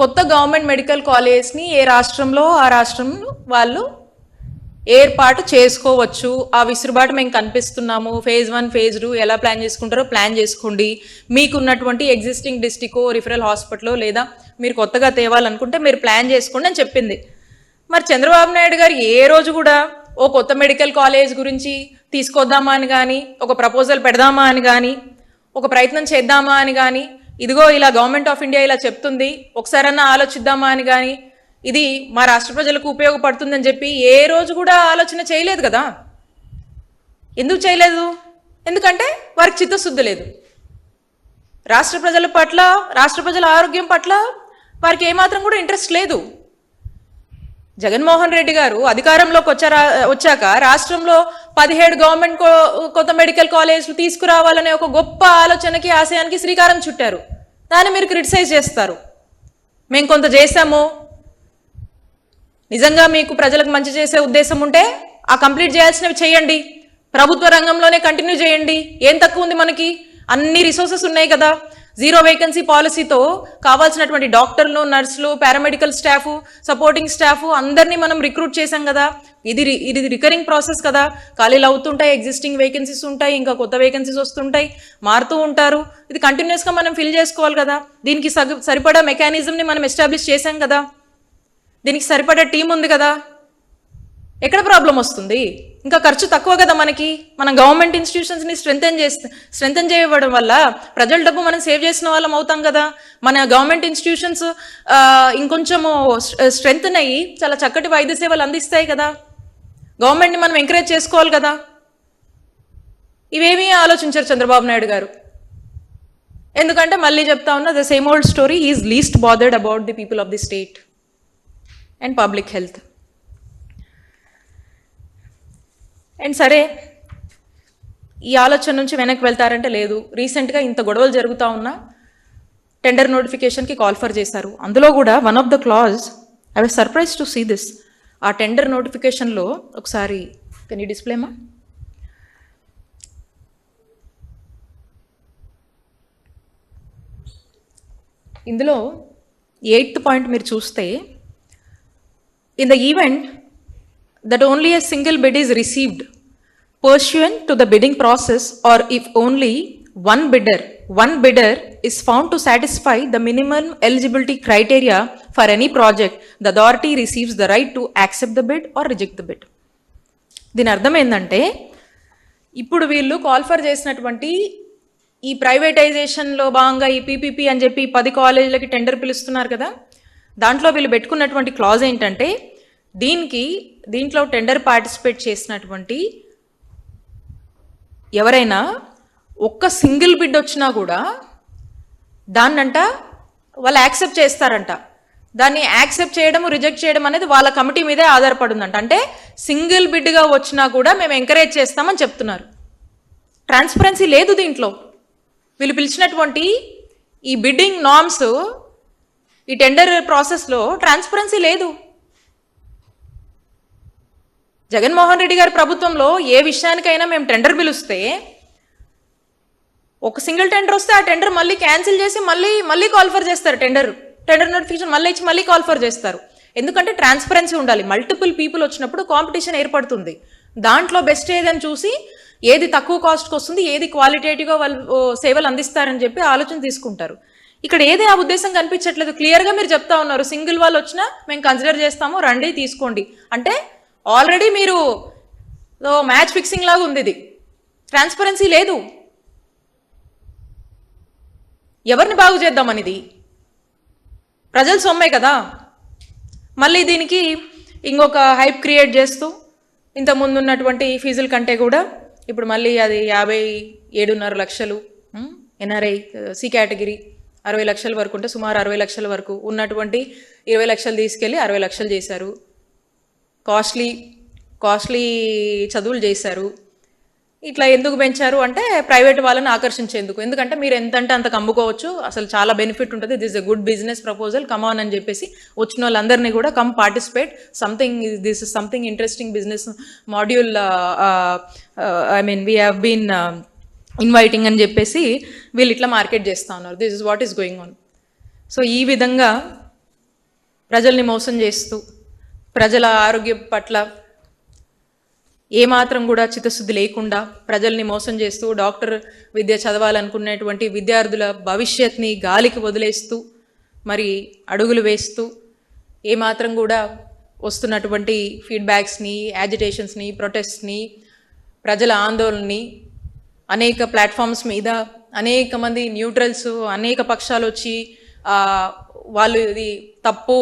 కొత్త గవర్నమెంట్ మెడికల్ కాలేజ్ని ఏ రాష్ట్రంలో ఆ రాష్ట్రంలో వాళ్ళు ఏర్పాటు చేసుకోవచ్చు. ఆ విసురుబాటు మేము కనిపిస్తున్నాము. phase 1, phase 2 ఎలా ప్లాన్ చేసుకుంటారో ప్లాన్ చేసుకోండి. మీకున్నటువంటి ఎగ్జిస్టింగ్ డిస్ట్రిక్ట్ రిఫరల్ హాస్పిటల్ లేదా మీరు కొత్తగా తేవాలనుకుంటే మీరు ప్లాన్ చేసుకోండి అని చెప్పింది. మరి చంద్రబాబు నాయుడు గారు ఏ రోజు కూడా ఓ కొత్త మెడికల్ కాలేజ్ గురించి తీసుకొద్దామా అని కానీ, ఒక ప్రపోజల్ పెడదామా అని కానీ, ఒక ప్రయత్నం చేద్దామా అని కానీ, ఇదిగో ఇలా గవర్నమెంట్ ఆఫ్ ఇండియా ఇలా చెప్తుంది ఒకసారన్నా ఆలోచిద్దామా అని కానీ, ఇది మా రాష్ట్ర ప్రజలకు ఉపయోగపడుతుందని చెప్పి ఏ రోజు కూడా ఆలోచన చేయలేదు కదా. ఎందుకు చేయలేదు? ఎందుకంటే వారికి చిత్తశుద్ధి లేదు. రాష్ట్ర ప్రజల పట్ల, రాష్ట్ర ప్రజల ఆరోగ్యం పట్ల వారికి ఏమాత్రం కూడా ఇంట్రెస్ట్ లేదు. జగన్మోహన్ రెడ్డి గారు అధికారంలోకి వచ్చాక రాష్ట్రంలో 17 గవర్నమెంట్ కొత్త మెడికల్ కాలేజ్లు తీసుకురావాలనే ఒక గొప్ప ఆలోచనకి, ఆశయానికి శ్రీకారం చుట్టారు. దాన్ని మీరు క్రిటిసైజ్ చేస్తారు. మేము కొంత చేశాము, నిజంగా మీకు ప్రజలకు మంచి చేసే ఉద్దేశం ఉంటే ఆ కంప్లీట్ చేయాల్సినవి చేయండి, ప్రభుత్వ రంగంలోనే కంటిన్యూ చేయండి. ఏం తక్కువ ఉంది మనకి? అన్ని రిసోర్సెస్ ఉన్నాయి కదా. 0 వేకెన్సీ పాలసీతో కావాల్సినటువంటి డాక్టర్లు, నర్సులు, పారామెడికల్ స్టాఫ్, సపోర్టింగ్ స్టాఫ్ అందరినీ మనం రిక్రూట్ చేశాం కదా. ఇది రికరింగ్ ప్రాసెస్ కదా. ఖాళీలు అవుతుంటాయి, ఎగ్జిస్టింగ్ వేకెన్సీస్ ఉంటాయి, ఇంకా కొత్త వేకెన్సీస్ వస్తుంటాయి, మారుతూ ఉంటారు. ఇది కంటిన్యూస్గా మనం ఫిల్ చేసుకోవాలి కదా. దీనికి సరిపడా మెకానిజంని మనం ఎస్టాబ్లిష్ చేశాం కదా. దీనికి సరిపడా టీం ఉంది కదా. ఎక్కడ ప్రాబ్లం వస్తుంది? ఇంకా ఖర్చు తక్కువ కదా మనకి. మన గవర్నమెంట్ ఇన్స్టిట్యూషన్స్ని స్ట్రెంథెన్ చేయడం వల్ల ప్రజల డబ్బు మనం సేవ్ చేసిన వాళ్ళం అవుతాం కదా. మన గవర్నమెంట్ ఇన్స్టిట్యూషన్స్ ఇంకొంచెము స్ట్రెంథెన్ అయ్యి చాలా చక్కటి వైద్య సేవలు అందిస్తాయి కదా. గవర్నమెంట్ని మనం ఎంకరేజ్ చేసుకోవాలి కదా. ఇవేమీ ఆలోచించారు చంద్రబాబు నాయుడు గారు. ఎందుకంటే మళ్ళీ చెప్తా ఉన్నా, the same old story, he is least bothered about the people of the state and public health. And సరే, ఈ ఆలోచన నుంచి వెనక్కి వెళ్తారంటే లేదు. రీసెంట్గా ఇంత గొడవలు జరుగుతూ ఉన్నా టెండర్ నోటిఫికేషన్కి కాల్ ఫర్ చేశారు. అందులో కూడా one of the clause, I was surprise to see this. ఆ టెండర్ నోటిఫికేషన్లో ఒకసారి కెన్ యూ డిస్ప్లేమా? ఇందులో 8th పాయింట్ మీరు చూస్తే, in the event that only a single bid is received, pursuant to the bidding process, or if only one bidder is found to satisfy the minimum eligibility criteria for any project, the authority receives the right to accept the bid or reject the bid. దీని అర్థం ఏంటంటే, ఇప్పుడు వీళ్ళు call for చేసినటువంటి ఈ ప్రైవేటైజేషన్లో భాగంగా ఈ PPP అని చెప్పి 10 కాలేజీలకి టెండర్ పిలుస్తున్నారు కదా, దాంట్లో వీళ్ళు పెట్టుకున్నటువంటి క్లాజ్ ఏంటంటే, దీంట్లో టెండర్ పార్టిసిపేట్ చేసినటువంటి ఎవరైనా ఒక్క సింగిల్ బిడ్ వచ్చినా కూడా దాన్నంట వాళ్ళు యాక్సెప్ట్ చేస్తారంట. దాన్ని యాక్సెప్ట్ చేయడము రిజెక్ట్ చేయడం అనేది వాళ్ళ కమిటీ మీదే ఆధారపడుందంట. అంటే సింగిల్ బిడ్గా వచ్చినా కూడా మేము ఎంకరేజ్ చేస్తామని చెప్తున్నారు. ట్రాన్స్పరెన్సీ లేదు దీంట్లో. వీళ్ళు పిలిచినటువంటి ఈ బిడ్డింగ్ నార్మ్స్, ఈ టెండర్ ప్రాసెస్లో ట్రాన్స్పరెన్సీ లేదు. జగన్మోహన్ రెడ్డి గారి ప్రభుత్వంలో ఏ విషయానికైనా మేము టెండర్ పిలుస్తే ఒక సింగిల్ టెండర్ వస్తే ఆ టెండర్ మళ్ళీ క్యాన్సిల్ చేసి మళ్ళీ కాల్ఫర్ చేస్తారు. టెండర్ నోటిఫికేషన్ మళ్ళీ ఇచ్చి మళ్ళీ కాల్ఫర్ చేస్తారు. ఎందుకంటే ట్రాన్స్పరెన్సీ ఉండాలి. మల్టిపుల్ పీపుల్ వచ్చినప్పుడు కాంపిటీషన్ ఏర్పడుతుంది. దాంట్లో బెస్ట్ ఏదని చూసి ఏది తక్కువ కాస్ట్కి వస్తుంది, ఏది క్వాలిటేటివ్గా వాళ్ళు సేవలు అందిస్తారని చెప్పి ఆలోచన తీసుకుంటారు. ఇక్కడ ఏదే ఆ ఉద్దేశం కనిపించట్లేదు. క్లియర్గా మీరు చెప్తా ఉన్నారు, సింగిల్ వాళ్ళు వచ్చినా మేము కన్సిడర్ చేస్తాము, రండి తీసుకోండి. అంటే ఆల్రెడీ మీరు మ్యాచ్ ఫిక్సింగ్ లాగా ఉంది. ఇది ట్రాన్స్పరెన్సీ లేదు. ఎవరిని బాగు చేద్దామనిది? ప్రజల సొమ్మే కదా. మళ్ళీ దీనికి ఇంకొక హైప్ క్రియేట్ చేస్తూ ఇంతకుముందు ఉన్నటువంటి ఫీజుల కంటే కూడా ఇప్పుడు మళ్ళీ అది 57.5 లక్షలు ఎన్ఆర్ఐ సి కేటగిరీ 60 లక్షల వరకు ఉంటే సుమారు 60 లక్షల వరకు ఉన్నటువంటి 20 లక్షలు తీసుకెళ్ళి 60 లక్షలు చేశారు. కాస్ట్లీ చదువులు చేశారు. ఇట్లా ఎందుకు పెంచారు అంటే ప్రైవేట్ వాళ్ళని ఆకర్షించేందుకు. ఎందుకంటే మీరు ఎంతంటే అంతకు అమ్ముకోవచ్చు, అసలు చాలా బెనిఫిట్ ఉంటుంది, this is a good business proposal, come on అని చెప్పేసి వచ్చిన వాళ్ళందరినీ కూడా come participate, this is something interesting business module, we have been inviting అని చెప్పేసి వీళ్ళు ఇట్లా మార్కెట్ చేస్తూ ఉన్నారు. This is what is going on. So ఈ విధంగా ప్రజల్ని మోసం చేస్తూ, ప్రజల ఆరోగ్యం పట్ల ఏమాత్రం కూడా చిత్తశుద్ధి లేకుండా ప్రజల్ని మోసం చేస్తూ, డాక్టర్ విద్య చదవాలనుకునేటువంటి విద్యార్థుల భవిష్యత్ని గాలికి వదిలేస్తూ మరి అడుగులు వేస్తూ, ఏమాత్రం కూడా వస్తున్నటువంటి ఫీడ్బ్యాక్స్ని, యాజిటేషన్స్ని, ప్రొటెస్ట్ని, ప్రజల ఆందోళనని అనేక ప్లాట్ఫామ్స్ మీద అనేక మంది న్యూట్రల్స్, అనేక పక్షాలు వచ్చి వాళ్ళు ఇది తప్పు,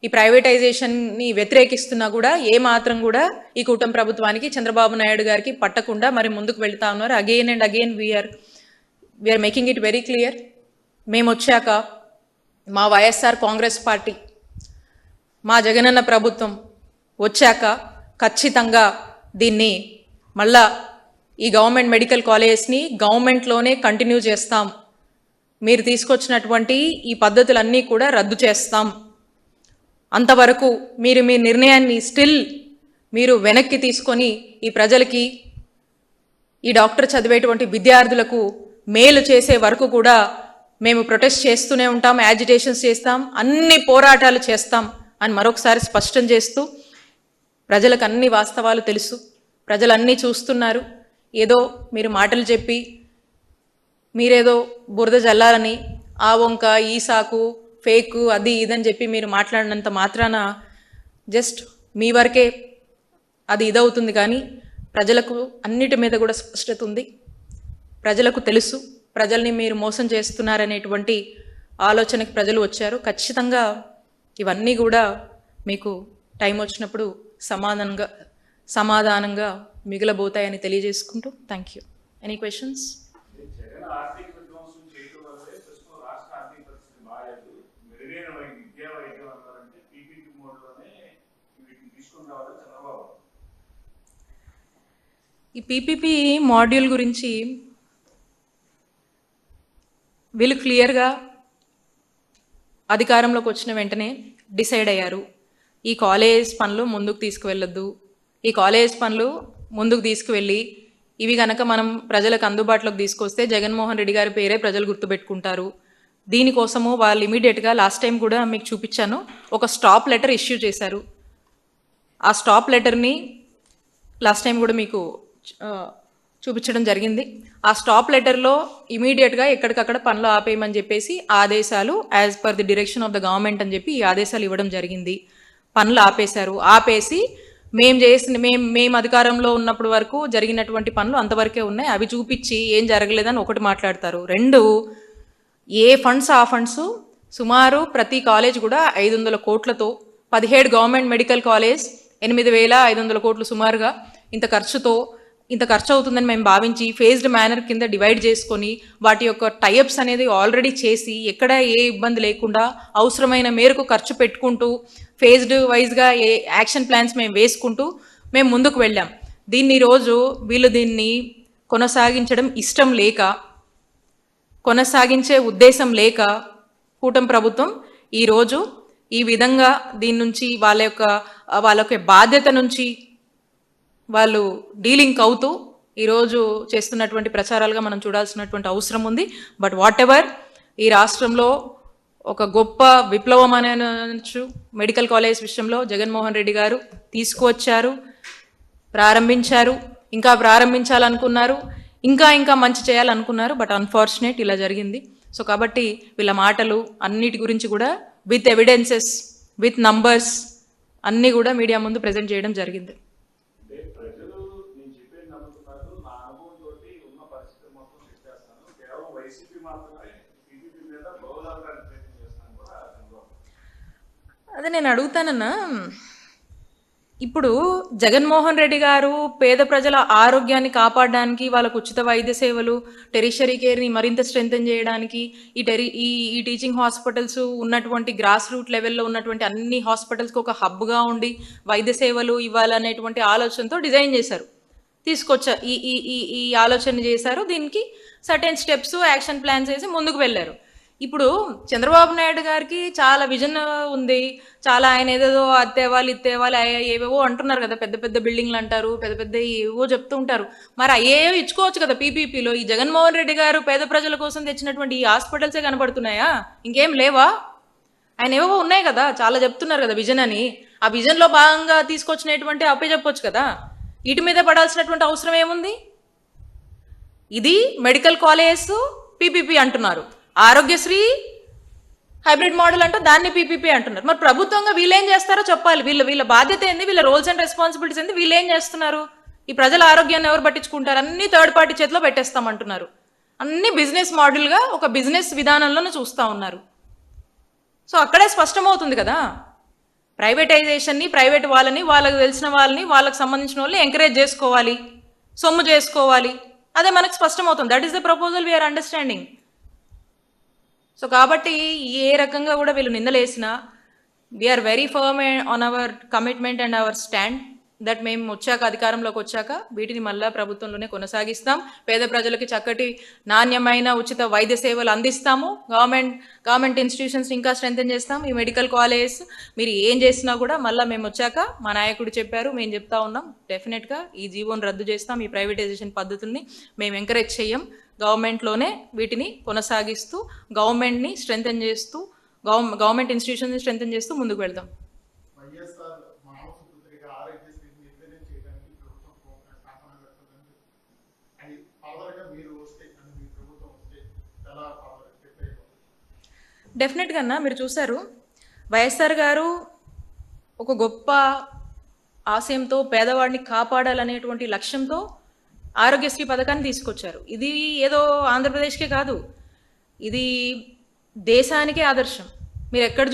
ఈ ప్రైవేటైజేషన్ని వ్యతిరేకిస్తున్నా కూడా ఏమాత్రం కూడా ఈ కూటమి ప్రభుత్వానికి, చంద్రబాబు నాయుడు గారికి పట్టకుండా మరి ముందుకు వెళ్తా ఉన్నారు. Again and again we are making it very clear. మేము వచ్చాక మా వైఎస్ఆర్ కాంగ్రెస్ పార్టీ, మా జగనన్న ప్రభుత్వం వచ్చాక ఖచ్చితంగా దీన్ని మళ్ళా ఈ గవర్నమెంట్ మెడికల్ కాలేజెస్ని గవర్నమెంట్లోనే కంటిన్యూ చేస్తాం. మీరు తీసుకొచ్చినటువంటి ఈ పద్ధతులన్నీ కూడా రద్దు చేస్తాం. అంతవరకు మీరు మీ నిర్ణయాన్ని మీరు వెనక్కి తీసుకొని ఈ ప్రజలకి, ఈ డాక్టర్ చదివేటువంటి విద్యార్థులకు మేలు చేసే వరకు కూడా మేము ప్రొటెస్ట్ చేస్తూనే ఉంటాం, యాజిటేషన్స్ చేస్తాం, అన్ని పోరాటాలు చేస్తాం అని మరొకసారి స్పష్టం చేస్తూ, ప్రజలకు అన్ని వాస్తవాలు తెలుసు, ప్రజలన్నీ చూస్తున్నారు. ఏదో మీరు మాటలు చెప్పి మీరేదో బురద జల్లాలని, ఆ వంక ఈ సాకు ఫేక్ అది ఇదని చెప్పి మీరు మాట్లాడినంత మాత్రాన జస్ట్ మీ వరకే అది ఇదవుతుంది. కానీ ప్రజలకు అన్నిటి మీద కూడా స్పష్టత ఉంది. ప్రజలకు తెలుసు ప్రజల్ని మీరు మోసం చేస్తున్నారనేటువంటి ఆలోచనకి ప్రజలు వచ్చారు. ఖచ్చితంగా ఇవన్నీ కూడా మీకు టైం వచ్చినప్పుడు సమాధానంగా మిగిలబోతాయని తెలియజేసుకుంటూ థ్యాంక్ యూ. Any questions? ఈ పీపీపీ మాడ్యూల్ గురించి వీళ్ళు క్లియర్గా అధికారంలోకి వచ్చిన వెంటనే డిసైడ్ అయ్యారు, ఈ కాలేజ్ పనులు ముందుకు తీసుకువెళ్ళొద్దు, ఈ కాలేజ్ పనులు ముందుకు తీసుకువెళ్ళి ఇవి కనుక మనం ప్రజలకు అందుబాటులోకి తీసుకొస్తే జగన్మోహన్ రెడ్డి గారి పేరే ప్రజలు గుర్తుపెట్టుకుంటారు. దీనికోసము వాళ్ళు ఇమీడియట్గా లాస్ట్ టైం కూడా మీకు చూపించాను, ఒక స్టాప్ లెటర్ ఇష్యూ చేశారు. ఆ స్టాప్ లెటర్ని లాస్ట్ టైం కూడా మీకు ఆ, చూపించడం జరిగింది. ఆ స్టాప్ లెటర్లో ఇమీడియట్గా ఎక్కడికక్కడ పనులు ఆపేయమని చెప్పేసి ఆదేశాలు as per the direction of the government అని చెప్పి ఈ ఆదేశాలు ఇవ్వడం జరిగింది. పనులు ఆపేశారు. ఆపేసి మేము అధికారంలో ఉన్నప్పటి వరకు జరిగినటువంటి పనులు అంతవరకే ఉన్నాయి, అవి చూపించి ఏం జరగలేదని ఒకటి మాట్లాడతారు. రెండు, ఏ ఫండ్స్ ఆ ఫండ్స్ సుమారు ప్రతి కాలేజ్ కూడా 500 కోట్లతో 17 గవర్నమెంట్ మెడికల్ కాలేజ్ 8,500 కోట్లు సుమారుగా ఇంత ఖర్చు అవుతుందని మేము భావించి ఫేజ్డ్ మేనర్ కింద డివైడ్ చేసుకొని వాటి యొక్క టైఅప్స్ అనేది ఆల్రెడీ చేసి ఎక్కడ ఏ ఇబ్బంది లేకుండా అవసరమైన మేరకు ఖర్చు పెట్టుకుంటూ ఫేజ్డ్ వైజ్గా ఏ యాక్షన్ ప్లాన్స్ మేము వేసుకుంటూ మేము ముందుకు వెళ్ళాం. ఈరోజు వీళ్ళు దీన్ని కొనసాగించడం ఇష్టం లేక, కొనసాగించే ఉద్దేశం లేక కూటమి ప్రభుత్వం ఈరోజు ఈ విధంగా దీని నుంచి వాళ్ళ యొక్క బాధ్యత నుంచి వాళ్ళు డీలింగ్ అవుతూ ఈరోజు చేస్తున్నటువంటి ప్రచారాలుగా మనం చూడాల్సినటువంటి అవసరం ఉంది. బట్ వాట్ ఎవర్, ఈ రాష్ట్రంలో ఒక గొప్ప విప్లవం అనొచ్చు మెడికల్ కాలేజ్ విషయంలో జగన్మోహన్ రెడ్డి గారు తీసుకువచ్చారు, ప్రారంభించారు, ఇంకా ప్రారంభించాలనుకున్నారు, ఇంకా మంచి చేయాలనుకున్నారు. బట్ అన్ఫార్చునేట్ ఇలా జరిగింది. సో కాబట్టి వీళ్ళ మాటలు అన్నిటి గురించి కూడా విత్ ఎవిడెన్సెస్, విత్ నంబర్స్ అన్నీ కూడా మీడియా ముందు ప్రజెంట్ చేయడం జరిగింది. అదే నేను అడుగుతానన్నా, ఇప్పుడు జగన్మోహన్ రెడ్డి గారు పేద ప్రజల ఆరోగ్యాన్ని కాపాడడానికి, వాళ్ళకు ఉచిత వైద్య సేవలు, టెరిషరీ కేర్ని మరింత స్ట్రెంథెన్ చేయడానికి, ఈ టీచింగ్ హాస్పిటల్స్ ఉన్నటువంటి గ్రాస్ రూట్ లెవెల్లో ఉన్నటువంటి అన్ని హాస్పిటల్స్కి ఒక హబ్గా ఉండి వైద్య సేవలు ఇవ్వాలనేటువంటి ఆలోచనతో డిజైన్ చేశారు, తీసుకొచ్చారు. ఈ ఆలోచన చేశారు. దీనికి సర్టెన్ స్టెప్స్, యాక్షన్ ప్లాన్స్ వేసి ముందుకు వెళ్ళారు. ఇప్పుడు చంద్రబాబు నాయుడు గారికి చాలా విజన్ ఉంది, చాలా ఆయన ఏదేదో అత్తేవాలి ఇత్తేవాలి ఏవేవో అంటున్నారు కదా, పెద్ద పెద్ద బిల్డింగ్లు అంటారు, పెద్ద ఏవో చెప్తూ ఉంటారు. మరి అయ్యేవో ఇచ్చుకోవచ్చు కదా పీపీపీలో. ఈ జగన్మోహన్ రెడ్డి గారు పేద ప్రజల కోసం తెచ్చినటువంటి ఈ హాస్పిటల్సే కనబడుతున్నాయా? ఇంకేం లేవా? ఆయన ఏవో ఉన్నాయి కదా, చాలా చెప్తున్నారు కదా విజన్ అని. ఆ విజన్లో భాగంగా తీసుకొచ్చినటువంటి అప్పే చెప్పొచ్చు కదా. వీటి మీద పడాల్సినటువంటి అవసరం ఏముంది? ఇది మెడికల్ కాలేజ్ పీపీపీ అంటున్నారు, ఆరోగ్యశ్రీ హైబ్రిడ్ మోడల్ అంటూ దాన్ని పీపీపీ అంటున్నారు. మరి ప్రభుత్వంగా వీళ్ళు ఏం చేస్తారో చెప్పాలి. వీళ్ళ బాధ్యత ఏంది, వీళ్ళ రోల్స్ అండ్ రెస్పాన్సిబిలిటీస్ ఏంది, వీళ్ళు ఏం చేస్తున్నారు? ఈ ప్రజల ఆరోగ్యాన్ని ఎవరు పట్టించుకుంటారు? అన్ని థర్డ్ పార్టీ చేతిలో పెట్టేస్తామంటున్నారు. అన్ని బిజినెస్ మోడల్గా ఒక బిజినెస్ విధానంలోనే చూస్తూ ఉన్నారు. సో అక్కడే స్పష్టమవుతుంది కదా, ప్రైవేటైజేషన్ని, ప్రైవేట్ వాళ్ళని, వాళ్ళకి తెలిసిన వాళ్ళని, వాళ్ళకి సంబంధించిన వాళ్ళని ఎంకరేజ్ చేసుకోవాలి, సొమ్ము చేసుకోవాలి. అదే మనకు స్పష్టమవుతుంది. That is the proposal we are understanding. So కాబట్టి ఏ రకంగా కూడా వీళ్ళు నిందలేసినా we are very firm on our commitment and our stand that మేము అధికారంలోకి వచ్చాక వీటిని మళ్ళా ప్రభుత్వంలోనే కొనసాగిస్తాం. పేద ప్రజలకి చక్కటి నాణ్యమైన ఉచిత వైద్య సేవలు అందిస్తాము. గవర్నమెంట్ ఇన్స్టిట్యూషన్స్ ఇంకా స్ట్రెంథెన్ చేస్తాం. ఈ మెడికల్ కాలేజ్ మీరు ఏం చేసినా కూడా మళ్ళీ మేము వచ్చాక మా నాయకుడు చెప్పారు, మేము చెప్తా ఉన్నాం, డెఫినెట్గా ఈ జీవోని రద్దు చేస్తాం. ఈ ప్రైవేటైజేషన్ పద్ధతుల్ని మేము ఎంకరేజ్ చేయం. గవర్నమెంట్లోనే వీటిని కొనసాగిస్తూ గవర్నమెంట్ని స్ట్రెంథెన్ చేస్తూ గవర్నమెంట్ ఇన్స్టిట్యూషన్ని స్ట్రెంథెన్ చేస్తూ ముందుకు వెళ్దాం. డెఫినెట్గా అన్న మీరు చూశారు, వైఎస్ఆర్ గారు ఒక గొప్ప ఆశయంతో పేదవాడిని కాపాడాలనేటువంటి లక్ష్యంతో ఆరోగ్యశ్రీ పథకాన్ని తీసుకొచ్చారు. ఇది ఏదో ఆంధ్రప్రదేశ్కే కాదు, ఇది దేశానికే ఆదర్శం. మీరు ఎక్కడ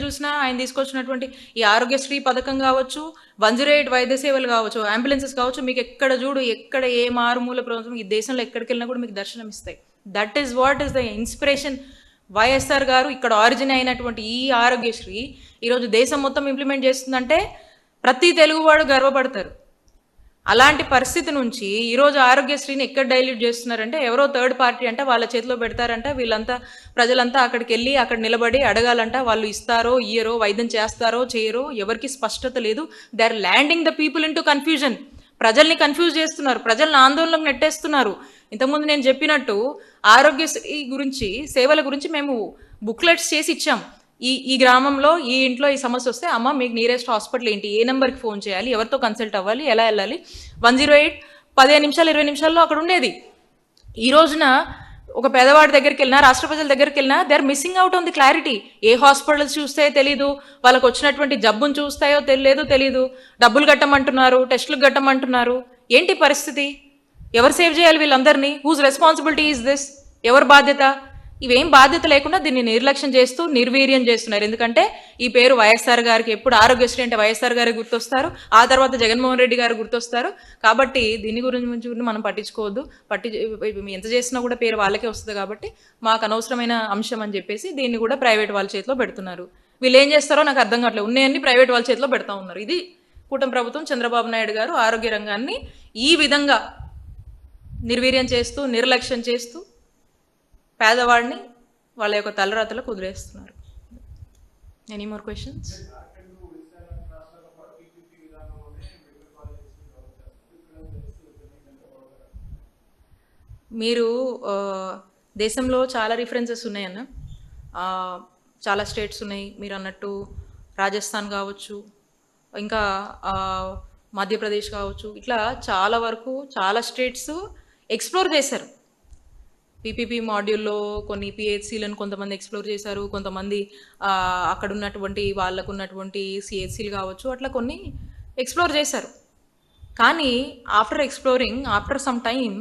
చూసినా ఆయన తీసుకొచ్చినటువంటి ఈ ఆరోగ్యశ్రీ పథకం కావచ్చు, 108 వైద్య సేవలు కావచ్చు, అంబులెన్సెస్ కావచ్చు, మీకు ఎక్కడ ఏ మారుమూల ప్రభుత్వం ఈ దేశంలో ఎక్కడికి వెళ్ళినా కూడా మీకు దర్శనం ఇస్తాయి. That is what is the inspiration. YSR గారు ఇక్కడ ఆరిజిన్ అయినటువంటి ఈ ఆరోగ్యశ్రీ ఈరోజు దేశం మొత్తం ఇంప్లిమెంట్ చేస్తుందంటే ప్రతి తెలుగువాడు గర్వపడతారు. అలాంటి పరిస్థితి నుంచి ఈరోజు ఆరోగ్యశ్రీని ఎక్కడ డైల్యూట్ చేస్తున్నారంటే ఎవరో థర్డ్ పార్టీ అంట వాళ్ళ చేతిలో పెడతారంట, ప్రజలంతా అక్కడికి వెళ్ళి అక్కడ నిలబడి అడగాలంట, వాళ్ళు ఇస్తారో ఇయ్యరో, వైద్యం చేస్తారో చేయరో ఎవరికి స్పష్టత లేదు. They are landing the people in to confusion. ప్రజల్ని కన్ఫ్యూజ్ చేస్తున్నారు, ప్రజల్ని ఆందోళనకు నెట్టేస్తున్నారు. ఇంతకుముందు నేను చెప్పినట్టు ఆరోగ్యశ్రీ గురించి, సేవల గురించి మేము బుక్లెట్స్ చేసి ఇచ్చాం. ఈ గ్రామంలో ఈ ఇంట్లో ఈ సమస్య వస్తే అమ్మ మీకు నియరెస్ట్ హాస్పిటల్ ఏంటి, ఏ నెంబర్కి ఫోన్ చేయాలి, ఎవరితో కన్సల్ట్ అవ్వాలి, ఎలా వెళ్ళాలి, 108 15 నిమిషాలు 20 నిమిషాల్లో అక్కడ ఉండేది. ఈ రోజున ఒక పేదవాడి దగ్గరికి వెళ్ళినా, రాష్ట్ర ప్రజల దగ్గరికి వెళ్ళినా, they are missing out on the clarity. ఏ హాస్పిటల్స్ చూస్తే తెలీదు, వాళ్ళకి వచ్చినటువంటి జబ్బును చూస్తాయో తెలీదు, డబ్బులు కట్టమంటున్నారు, టెస్టులు కట్టమంటున్నారు. ఏంటి పరిస్థితి? ఎవరు సేవ్ చేయాలి వీళ్ళందరినీ? Whose responsibility is this? ఎవరి బాధ్యత? ఇవేం బాధ్యత లేకుండా దీన్ని నిర్లక్ష్యం చేస్తూ నిర్వీర్యం చేస్తున్నారు. ఎందుకంటే ఈ పేరు వైఎస్ఆర్ గారికి ఎప్పుడు ఆరోగ్యశ్రీ అంటే వైఎస్ఆర్ గారికి గుర్తొస్తారు, ఆ తర్వాత జగన్మోహన్ రెడ్డి గారు గుర్తొస్తారు. కాబట్టి దీని గురించి మనం పట్టించుకోవద్దు. ఎంత చేసినా కూడా పేరు వాళ్ళకే వస్తుంది. కాబట్టి మాకు అనవసరమైన అంశం అని చెప్పేసి దీన్ని కూడా ప్రైవేట్ వాళ్ళ చేతిలో పెడుతున్నారు. వీళ్ళు ఏం చేస్తారో నాకు అర్థం కావట్లేదు. ఉన్నాయన్ని ప్రైవేట్ వాళ్ళ చేతిలో పెడతా ఉన్నారు. ఇది కూటమి ప్రభుత్వం, చంద్రబాబు నాయుడు గారు ఆరోగ్య రంగాన్ని ఈ విధంగా నిర్వీర్యం చేస్తూ, నిర్లక్ష్యం చేస్తూ పేదవాడిని వాళ్ళ యొక్క తలరాతలకు కుదిరేస్తున్నారు. Any more questions? మీరు దేశంలో చాలా రిఫరెన్సెస్ ఉన్నాయన్న, చాలా స్టేట్స్ ఉన్నాయి. మీరు అన్నట్టు రాజస్థాన్ కావచ్చు, ఇంకా మధ్యప్రదేశ్ కావచ్చు, ఇట్లా చాలా వరకు చాలా స్టేట్స్ ఎక్స్ప్లోర్ చేశారు. పీపీపీ మాడ్యూల్లో కొన్ని పిహెచ్సీలను కొంతమంది ఎక్స్ప్లోర్ చేశారు, కొంతమంది అక్కడ ఉన్నటువంటి వాళ్ళకు ఉన్నటువంటి సిహెచ్సీలు కావచ్చు, అట్లా కొన్ని ఎక్స్ప్లోర్ చేశారు. కానీ after some time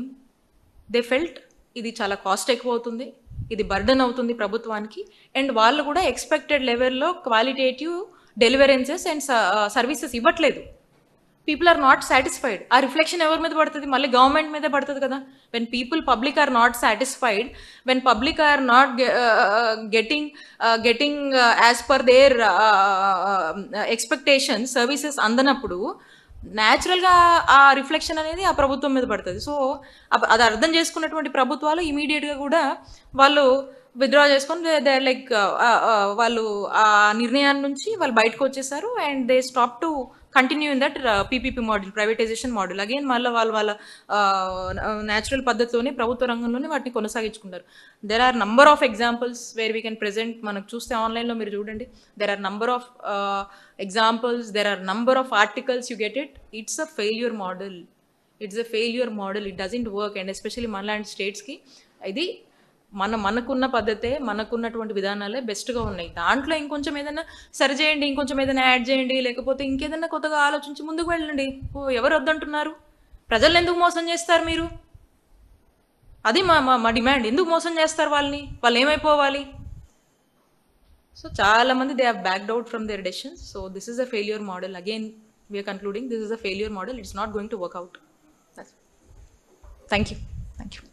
they felt ఇది చాలా కాస్ట్ ఎక్కువ అవుతుంది, ఇది బర్డన్ అవుతుంది ప్రభుత్వానికి, అండ్ వాళ్ళు కూడా ఎక్స్పెక్టెడ్ లెవెల్లో క్వాలిటేటివ్ డెలివరెన్సెస్ అండ్ సర్వీసెస్ ఇవ్వట్లేదు. People are not satisfied. ఆ రిఫ్లెక్షన్ ఎవరి మీద పడుతుంది? మళ్ళీ గవర్నమెంట్ మీదే పడుతుంది కదా. When public are not satisfied, when public are not getting as per their expectation services అందనప్పుడు న్యాచురల్గా ఆ రిఫ్లెక్షన్ అనేది ఆ ప్రభుత్వం మీద పడుతుంది. సో అది అర్థం చేసుకున్నటువంటి ప్రభుత్వాలు ఇమీడియట్గా కూడా వాళ్ళు విత్డ్రా చేసుకొని దే లైక్ వాళ్ళు ఆ నిర్ణయాన్ని నుంచి వాళ్ళు బయటకు వచ్చేసారు. And they stop to continue in that PPP model, privatisation model. Again మళ్ళీ వాళ్ళ న్యాచురల్ పద్ధతిలోనే ప్రభుత్వ రంగంలోనే వాటిని కొనసాగించుకున్నారు. There are number of examples where we can present. మనకు చూస్తే ఆన్లైన్లో మీరు చూడండి, there are number of examples, there are number of articles, you get it. It's a failure model. It doesn't work. And especially మనలాంటి స్టేట్స్కి ఇది మనకున్న పద్ధతే, మనకున్నటువంటి విధానాలే బెస్ట్గా ఉన్నాయి. దాంట్లో ఇంకొంచెం ఏదైనా సరి చేయండి, ఇంకొంచెం ఏదైనా యాడ్ చేయండి, లేకపోతే ఇంకేదైనా కొత్తగా ఆలోచించి ముందుకు వెళ్ళండి. ఎవరు వద్దంటున్నారు? ప్రజల్ని ఎందుకు మోసం చేస్తారు మీరు? అది మా డిమాండ్. ఎందుకు మోసం చేస్తారు వాళ్ళని? వాళ్ళు ఏమైపోవాలి? సో చాలా మంది they have backed out from their decisions. So this is a failure model. Again we are concluding this is a failure model. It's not going to work out. Thank you.